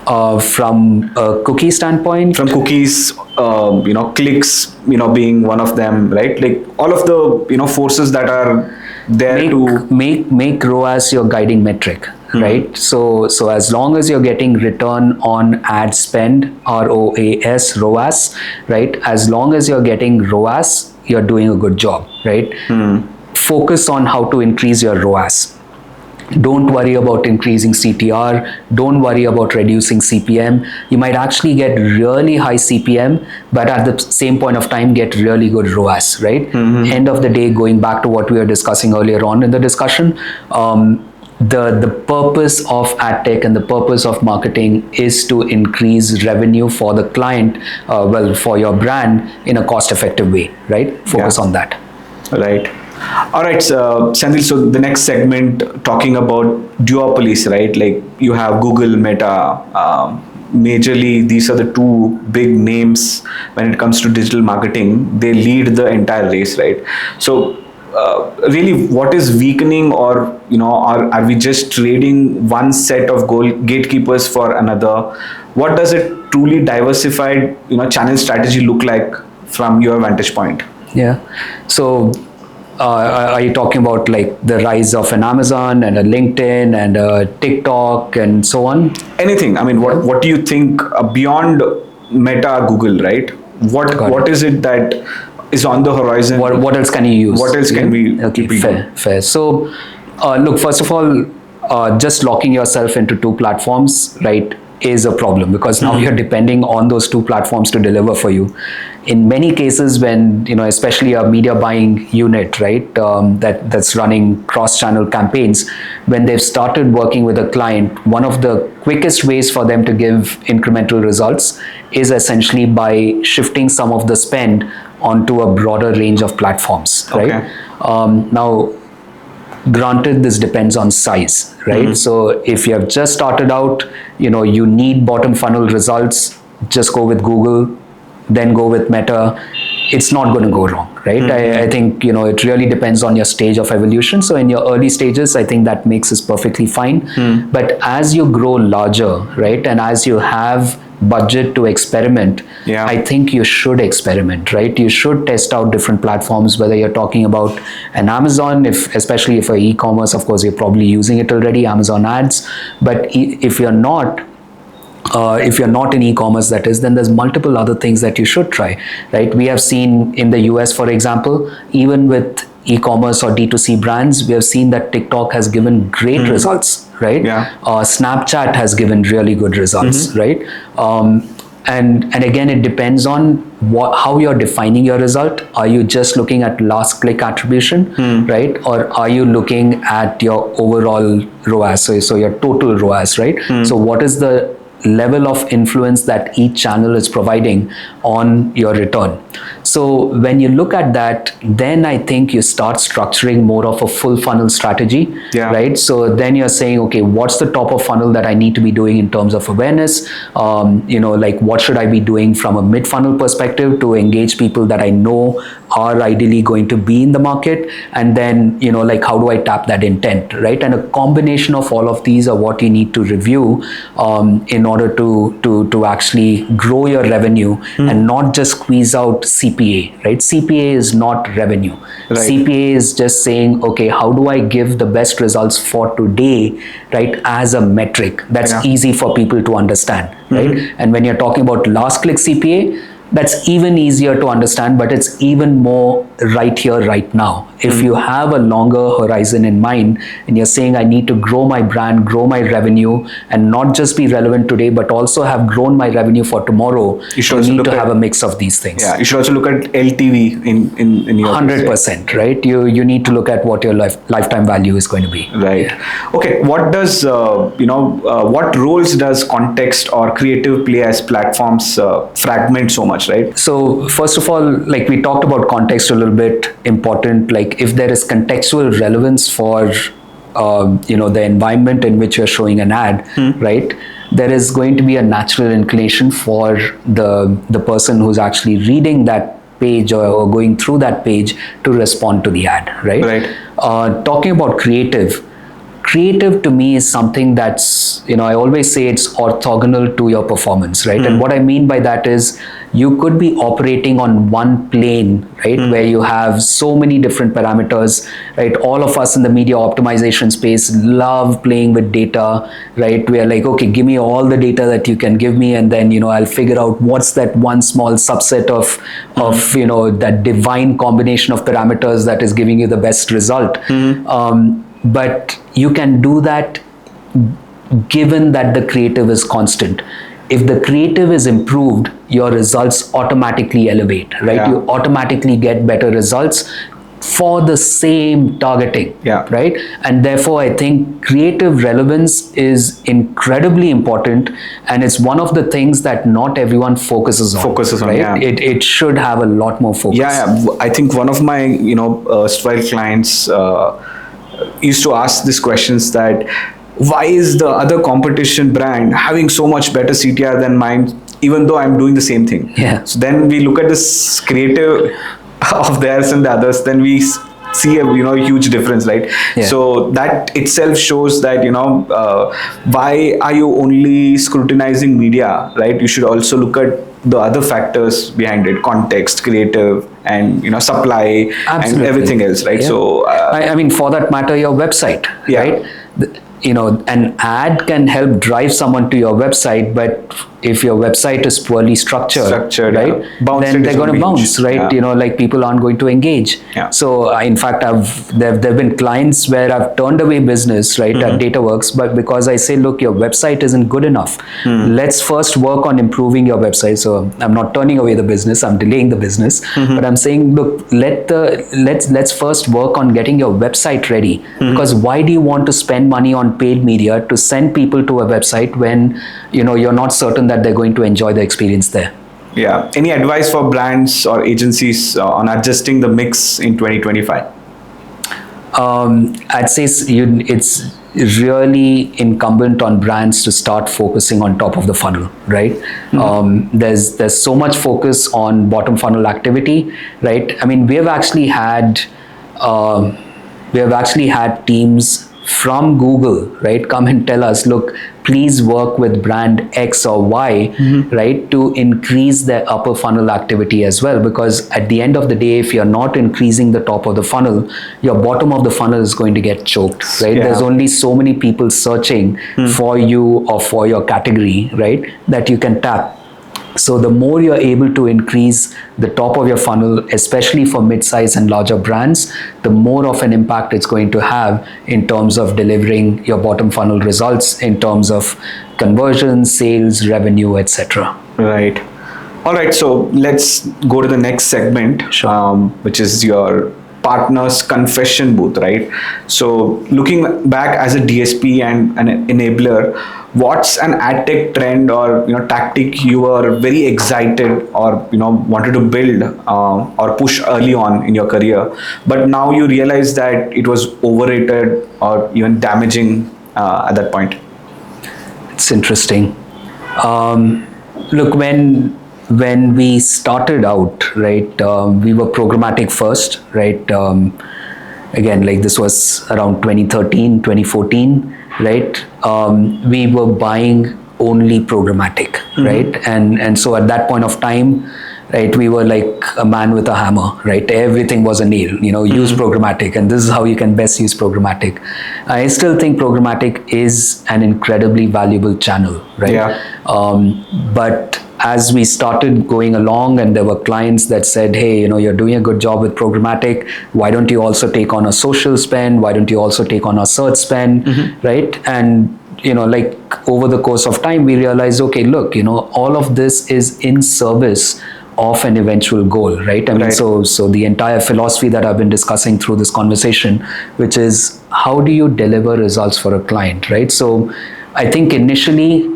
From a cookie standpoint, From cookies, clicks, being one of them, right? Like all of the, forces that are there to make ROAS your guiding metric, right? So as long as you're getting return on ad spend, ROAS, right? As long as you're getting ROAS, you're doing a good job, right? Focus on how to increase your ROAS. Don't worry about increasing CTR. Don't worry about reducing CPM. You might actually get really high CPM, but at the same point of time, get really good ROAS, right? End of the day, going back to what we were discussing earlier on in the discussion, the purpose of AdTech and the purpose of marketing is to increase revenue for the client, for your brand in a cost-effective way, right? Focus on that. Right. All right, Senthil, so the next segment talking about duopolies, right? Like you have Google, Meta, majorly these are the two big names when it comes to digital marketing. They lead the entire race, right? So really what is weakening, or are we just trading one set of gatekeepers for another? What does a truly diversified channel strategy look like from your vantage point? Yeah. So are you talking about like the rise of an Amazon and a LinkedIn and a TikTok and so on? Anything. I mean, what do you think beyond Meta, Google, right? What is it that is on the horizon? What else can you use? What else can we? Okay, fair. So, look, first of all, just locking yourself into two platforms, right, is a problem, because now you're depending on those two platforms to deliver for you. In many cases, when especially a media buying unit, right, that's running cross-channel campaigns, when they've started working with a client, one of the quickest ways for them to give incremental results is essentially by shifting some of the spend onto a broader range of platforms, right? Okay. Now, granted, this depends on size, right? So if you have just started out, you need bottom funnel results, just go with Google, then go with Meta. It's not going to go wrong, right? I think, it really depends on your stage of evolution. So in your early stages, I think that makes is perfectly fine. But as you grow larger, right, and as you have budget to experiment, I think you should experiment, right? You should test out different platforms, whether you're talking about an Amazon, especially if you're e-commerce, of course, you're probably using it already, Amazon ads. But if you're not in e-commerce, that is, then there's multiple other things that you should try, right? We have seen in the US, for example, even with e-commerce or D2C brands, we have seen that TikTok has given great results, right? Snapchat has given really good results, right? And again, it depends on how you're defining your result. Are you just looking at last click attribution, right? Or are you looking at your overall ROAS, so your total ROAS, right? So what is the level of influence that each channel is providing on your return? So when you look at that, then I think you start structuring more of a full funnel strategy, right? So then you're saying, okay, what's the top of funnel that I need to be doing in terms of awareness? Like what should I be doing from a mid funnel perspective to engage people that I know are ideally going to be in the market? And then, like how do I tap that intent, right? And a combination of all of these are what you need to review in order to actually grow your revenue and not just squeeze out CPA, right? CPA is not revenue. Right. CPA is just saying, okay, how do I give the best results for today, right, as a metric that's easy for people to understand, right? And when you're talking about last click CPA, that's even easier to understand, but it's even more right here, right now. If you have a longer horizon in mind and you're saying, I need to grow my brand, grow my revenue, and not just be relevant today, but also have grown my revenue for tomorrow, you need to have a mix of these things. Yeah, you should also look at LTV in your 100%, right? You need to look at what your lifetime value is going to be. Right. Okay. What does what roles does context or creative play as platforms fragment so much, right? So first of all, like we talked about context a little bit, important. Like if there is contextual relevance for the environment in which you're showing an ad, right? There is going to be a natural inclination for the person who's actually reading that page or going through that page to respond to the ad, right? Right. Talking about creative creative to me is something that's, I always say it's orthogonal to your performance, right? And what I mean by that is you could be operating on one plane, right, where you have so many different parameters, right? All of us in the media optimization space love playing with data, right? We are like, okay, give me all the data that you can give me, and then, I'll figure out what's that one small subset of that divine combination of parameters that is giving you the best result. But you can do that given that the creative is constant. If the creative is improved, your results automatically elevate, right? Yeah. You automatically get better results for the same targeting, right? And therefore, I think creative relevance is incredibly important, and it's one of the things that not everyone focuses on. Right? Yeah. It should have a lot more focus. Yeah. I think one of my erstwhile clients used to ask these questions that why is the other competition brand having so much better CTR than mine, even though I'm doing the same thing? Yeah. So then we look at this creative of theirs and the others, then we see a huge difference, right? Yeah. So that itself shows that why are you only scrutinizing media, right? You should also look at the other factors behind it: context, creative, and supply. Absolutely. And everything else, right? Yeah. So I mean, for that matter, your website, right? An ad can help drive someone to your website, but if your website is poorly structured, right, then they're going to bounce, right? Yeah. Like people aren't going to engage. Yeah. So in fact, there've been clients where I've turned away business, right, at Datawrkz, but because I say, look, your website isn't good enough. Let's first work on improving your website. So I'm not turning away the business, I'm delaying the business, but I'm saying, look, let's first work on getting your website ready. Because why do you want to spend money on paid media to send people to a website when you're not certain that they're going to enjoy the experience there? Yeah. Any advice for brands or agencies on adjusting the mix in 2025? I'd say it's really incumbent on brands to start focusing on top of the funnel, right? There's so much focus on bottom funnel activity, right? I mean, we have actually had teams from Google, right, come and tell us, look, please work with brand X or Y, right, to increase their upper funnel activity as well. Because at the end of the day, if you're not increasing the top of the funnel, your bottom of the funnel is going to get choked, right? There's only so many people searching for you or for your category, right, that you can tap. So the more you're able to increase the top of your funnel, especially for mid-size and larger brands, the more of an impact it's going to have in terms of delivering your bottom funnel results in terms of conversion, sales, revenue, etc. Right. All right. So let's go to the next segment, which is your partner's confession booth, right? So looking back as a DSP and an enabler, what's an AdTech trend or tactic you were very excited or wanted to build or push early on in your career, but now you realize that it was overrated or even damaging at that point? It's interesting. Look, when we started out, right, we were programmatic first, right? Again, like this was around 2013, 2014, right? We were buying only programmatic, right? And so at that point of time, right, we were like a man with a hammer, right? Everything was a nail, use programmatic, and this is how you can best use programmatic. I still think programmatic is an incredibly valuable channel, right? Yeah. But as we started going along and there were clients that said, hey, you're doing a good job with programmatic, why don't you also take on a social spend? Why don't you also take on a search spend, right? And like over the course of time, we realized, okay, look, all of this is in service of an eventual goal, right? I mean, so the entire philosophy that I've been discussing through this conversation, which is how do you deliver results for a client, right? So I think initially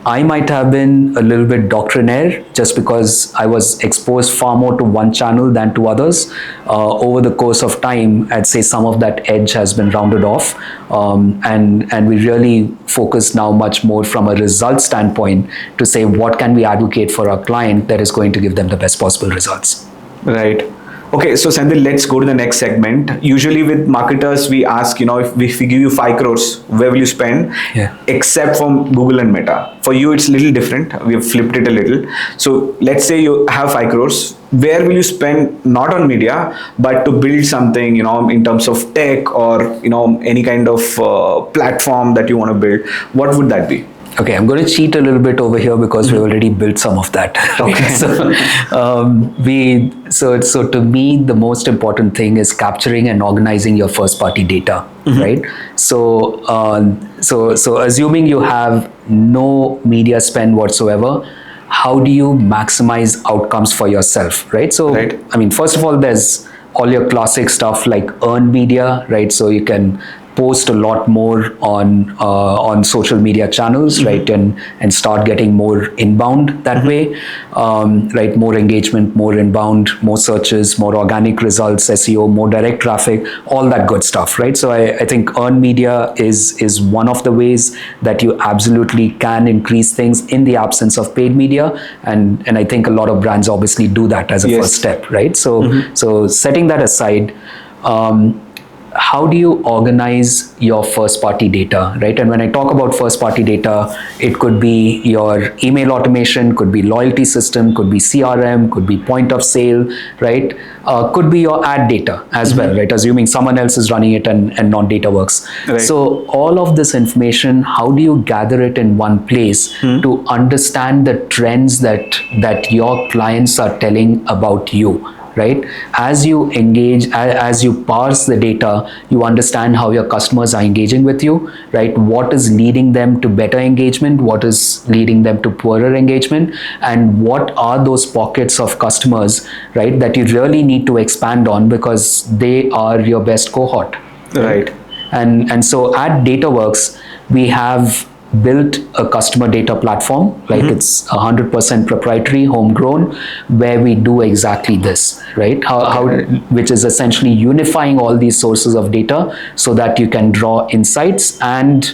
I might have been a little bit doctrinaire just because I was exposed far more to one channel than to others. Over the course of time, I'd say some of that edge has been rounded off, and we really focus now much more from a result standpoint to say what can we advocate for our client that is going to give them the best possible results. Right. Okay, so Senthil, let's go to the next segment. Usually with marketers, we ask, if we give you 5 crores, where will you spend? Yeah. Except from Google and Meta. For you, it's a little different. We have flipped it a little. So let's say you have 5 crores. Where will you spend not on media, but to build something, in terms of tech or, any kind of platform that you want to build? What would that be? Okay, I'm going to cheat a little bit over here because we already built some of that. Okay. So to me, the most important thing is capturing and organizing your first-party data, right? So assuming you have no media spend whatsoever, how do you maximize outcomes for yourself, right? So, right. I mean, first of all, there's all your classic stuff like earned media, right? So you can post a lot more on social media channels, right, and start getting more inbound that way, right? More engagement, more inbound, more searches, more organic results, SEO, more direct traffic, all that good stuff, right? So I think earned media is one of the ways that you absolutely can increase things in the absence of paid media, and I think a lot of brands obviously do that as a first step, right? So setting that aside, how do you organize your first party data, right? And when I talk about first party data, it could be your email automation, could be loyalty system, could be CRM, could be point of sale, right? Could be your ad data as well, right? Assuming someone else is running it and not Datawrkz. Right. So all of this information, how do you gather it in one place to understand the trends that your clients are telling about you? Right? As you engage, as you parse the data, you understand how your customers are engaging with you, right? What is leading them to better engagement? What is leading them to poorer engagement? And what are those pockets of customers, right, that you really need to expand on because they are your best cohort. Right. And so at Datawrkz, we have built a customer data platform, like it's 100% proprietary, homegrown, where we do exactly this, right? Which is essentially unifying all these sources of data so that you can draw insights and,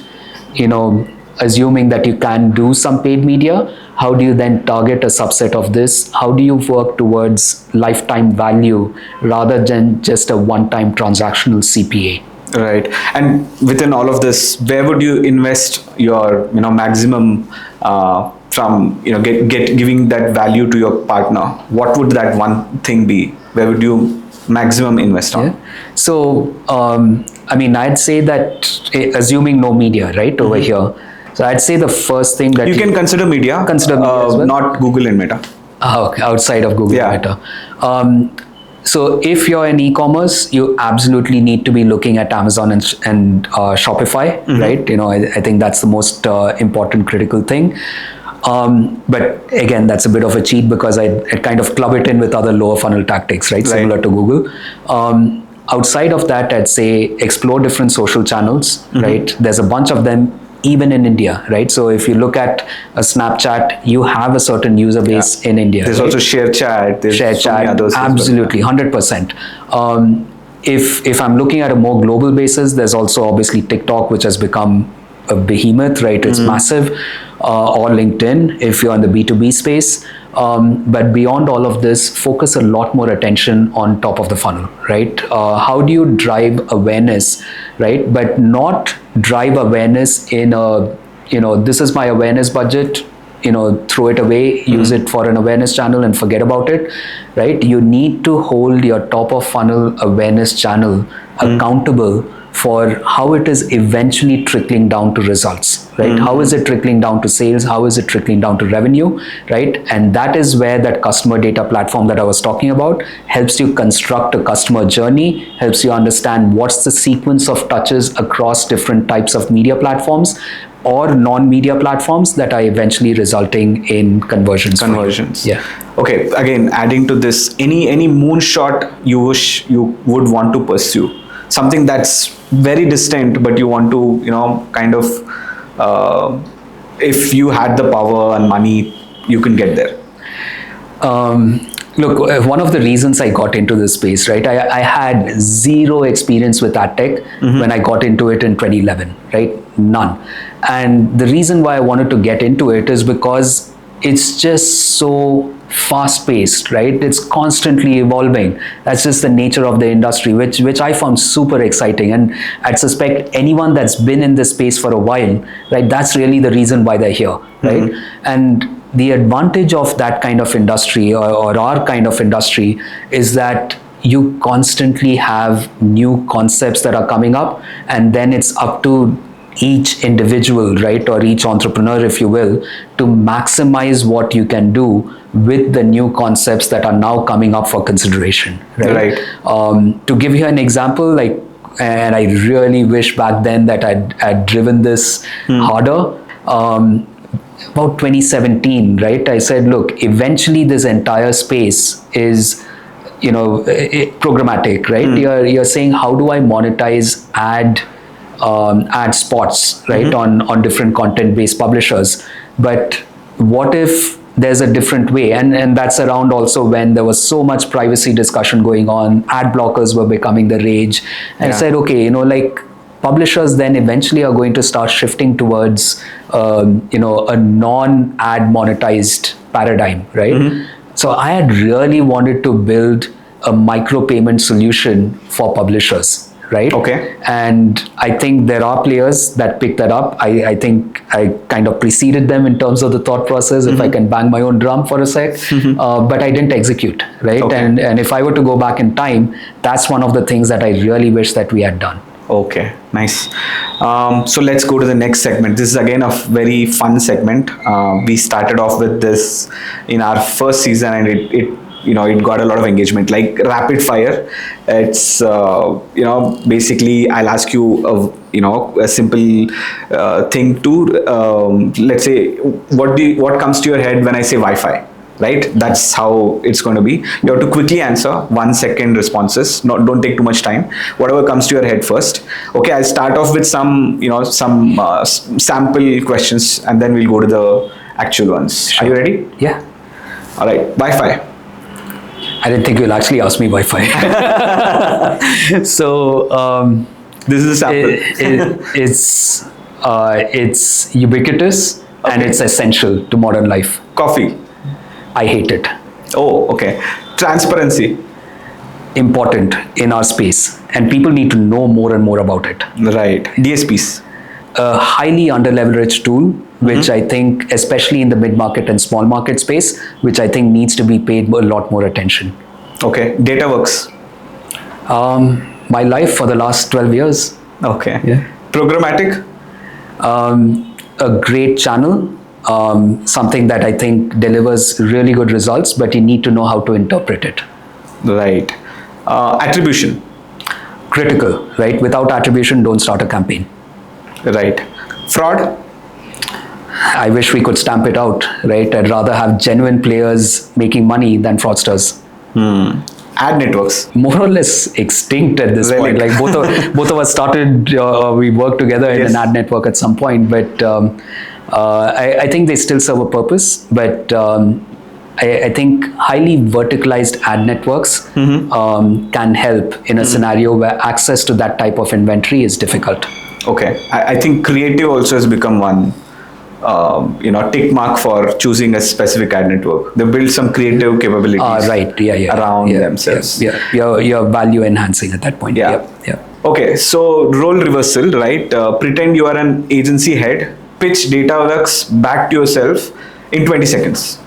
assuming that you can do some paid media, how do you then target a subset of this? How do you work towards lifetime value rather than just a one-time transactional CPA? Right. And within all of this, where would you invest your maximum from giving that value to your partner? What would that one thing be? Where would you maximum invest on? Yeah. So I'd say that assuming no media, right, over here. So I'd say the first thing that you can consider media. Consider media as well? Not Google and Meta. Okay, outside of Google and Meta. So if you're in e-commerce, you absolutely need to be looking at Amazon and Shopify, right? I think that's the most important critical thing. But again, that's a bit of a cheat because I kind of club it in with other lower funnel tactics, right? Similar to Google. Outside of that, I'd say explore different social channels, right? There's a bunch of them, even in India, right? So if you look at a Snapchat, you have a certain user base in India. There's also ShareChat. There's ShareChat, so many others. absolutely, 100%. If I'm looking at a more global basis, there's also obviously TikTok, which has become a behemoth, right? It's massive, or LinkedIn if you're in the B2B space. But beyond all of this, focus a lot more attention on top of the funnel, right? How do you drive awareness, right? But not drive awareness in a, this is my awareness budget, throw it away, use it for an awareness channel and forget about it, right? You need to hold your top of funnel awareness channel accountable for how it is eventually trickling down to results, right? How is it trickling down to sales? How is it trickling down to revenue, right? And that is where that customer data platform that I was talking about helps you construct a customer journey, helps you understand what's the sequence of touches across different types of media platforms or non-media platforms that are eventually resulting in conversions. Yeah. Okay, again, adding to this, any moonshot you wish you would want to pursue? Something that's very distant, but you want to, kind of, if you had the power and money, you can get there. Look, one of the reasons I got into this space, right? I had zero experience with AdTech when I got into it in 2011, right? None. And the reason why I wanted to get into it is because it's just so fast paced, right? It's constantly evolving. That's just the nature of the industry, which I found super exciting. And I'd suspect anyone that's been in this space for a while, right, that's really the reason why they're here, right? And the advantage of that kind of industry, or our kind of industry, is that you constantly have new concepts that are coming up, and then it's up to each individual, right, or each entrepreneur, if you will, to maximize what you can do with the new concepts that are now coming up for consideration, right? To give you an example, like, and I really wish back then that I'd driven this harder. About 2017, right? I said, look, eventually this entire space is, programmatic, right? You're saying, how do I monetize ad spots, right, on different content-based publishers? But what if there's a different way? And that's around also when there was so much privacy discussion going on. Ad blockers were becoming the rage. And I said, okay, publishers then eventually are going to start shifting towards, a non-ad monetized paradigm, right? So I had really wanted to build a micropayment solution for publishers, right? Okay. And I think there are players that picked that up. I think I kind of preceded them in terms of the thought process, if I can bang my own drum for a sec, but I didn't execute, right? Okay. And if I were to go back in time, that's one of the things that I really wish that we had done. Okay, nice. So let's go to the next segment. This is again a very fun segment. We started off with this in our first season, and it got a lot of engagement, like rapid fire. It's basically I'll ask you a simple thing to let's say what comes to your head when I say Wi-Fi, right? That's how it's going to be. You have to quickly answer, 1 second responses. Don't take too much time. Whatever comes to your head first. Okay, I'll start off with some sample questions, and then we'll go to the actual ones. Sure. Are you ready? Yeah. All right. Wi-Fi. I didn't think you'll actually ask me Wi-Fi. So this is a sample. It's ubiquitous, and it's essential to modern life. Coffee. I hate it. Oh, okay. Transparency. Important in our space, and people need to know more and more about it. Right. DSPs. A highly under-leveraged tool, which I think, especially in the mid-market and small market space, which I think needs to be paid a lot more attention. Okay. Datawrkz. My life for the last 12 years. Okay. Yeah. Programmatic. A great channel, something that I think delivers really good results, but you need to know how to interpret it. Right. Attribution. Critical, right? Without attribution, don't start a campaign. Right. Fraud. I wish we could stamp it out, right? I'd rather have genuine players making money than fraudsters. Ad networks. More or less extinct at this point. Like both of us started, we worked together in an ad network at some point, but I think they still serve a purpose. But I think highly verticalized ad networks can help in a scenario where access to that type of inventory is difficult. Okay. I think creative also has become one tick mark for choosing a specific ad network. They build some creative capabilities around themselves. You're value enhancing at that point. Yeah. Okay, so role reversal, right? Pretend you are an agency head, pitch Datawrkz back to yourself in 20 seconds.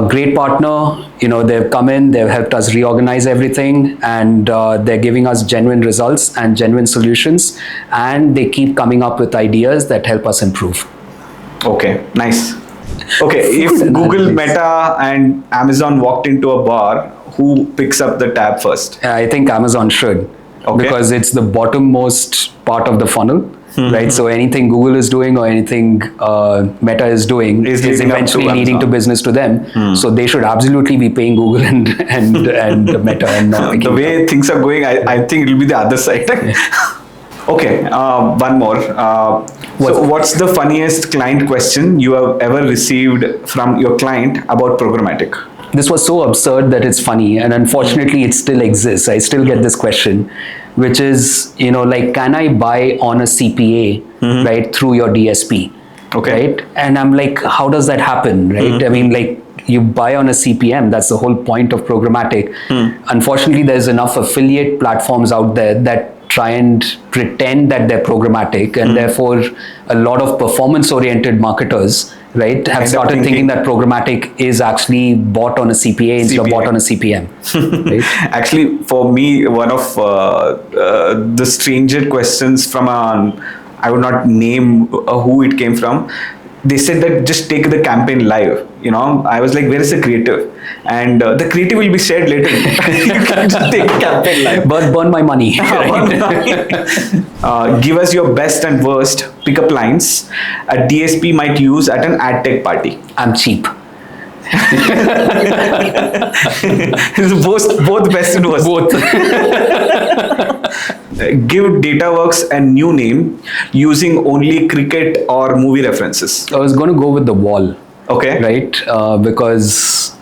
Great partner, they've come in, they've helped us reorganize everything, and they're giving us genuine results and genuine solutions, and they keep coming up with ideas that help us improve. Okay, nice. Okay, if Google, Meta, and Amazon walked into a bar, who picks up the tab first? I think Amazon should, because it's the bottommost part of the funnel. Right, so anything Google is doing or anything Meta is doing is eventually leading to business to them. So they should absolutely be paying Google and Meta and not the way things are going. I think it will be the other side. Okay, one more. So what's the funniest client question you have ever received from your client about programmatic? This was so absurd that it's funny, and unfortunately it still exists. I still get this question, which is, can I buy on a CPA, right, through your DSP? Okay. right? And I'm like, how does that happen, right? I mean, like, you buy on a CPM. That's the whole point of programmatic. Unfortunately, there's enough affiliate platforms out there that try and pretend that they're programmatic, and therefore a lot of performance-oriented marketers, right, have started thinking that programmatic is actually bought on a CPA instead of bought on a CPM. Right? Actually, for me, one of the stranger questions from I would not name who it came from. They said that just take the campaign live. I was like, where is the creative? And the creative will be shared later. You can just take the campaign live. But burn my money. Give us your best and worst pickup lines a DSP might use at an AdTech party. I'm cheap. both best and worst. Both. Give Datawrkz a new name using only cricket or movie references. I was going to go with The Wall. Okay. Right? Because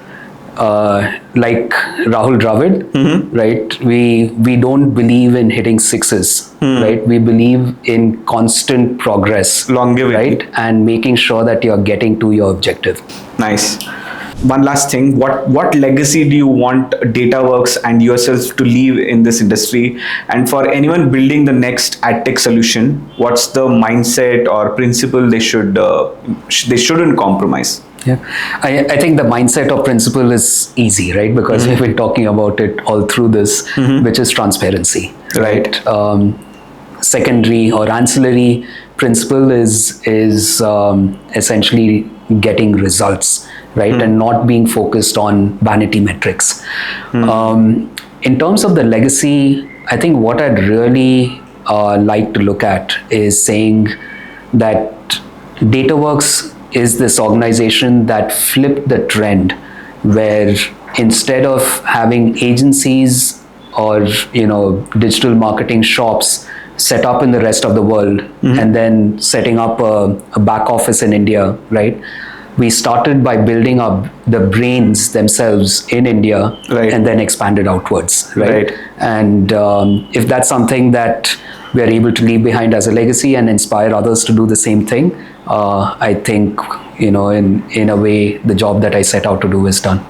like Rahul Dravid, right? We don't believe in hitting sixes, right? We believe in constant progress, Longevity. right? And making sure that you're getting to your objective. Nice. One last thing, what legacy do you want Datawrkz and yourself to leave in this industry? And for anyone building the next AdTech solution, what's the mindset or principle they shouldn't compromise? Yeah, I think the mindset or principle is easy, right? Because we've been talking about it all through this, which is transparency, right? Secondary or ancillary principle is essentially getting results, right? And not being focused on vanity metrics. In terms of the legacy, I think what I'd really like to look at is saying that Datawrkz is this organization that flipped the trend where instead of having agencies or digital marketing shops set up in the rest of the world and then setting up a back office in India, right? We started by building up the brains themselves in India, and then expanded outwards, right? And if that's something that we are able to leave behind as a legacy and inspire others to do the same thing, I think, in a way, the job that I set out to do is done.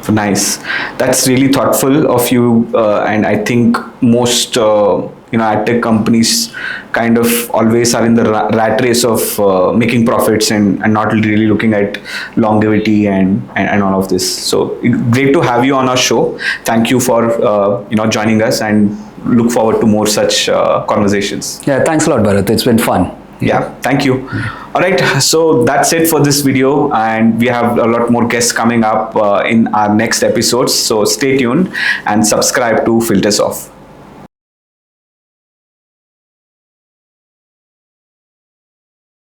Nice. That's really thoughtful of you, and I think most AdTech companies kind of always are in the rat race of making profits and not really looking at longevity and all of this. So great to have you on our show. Thank you for joining us, and look forward to more such conversations. Yeah, thanks a lot, Bharath. It's been fun. Yeah, thank you. All right, so that's it for this video, and we have a lot more guests coming up in our next episodes. So stay tuned and subscribe to Filters Off.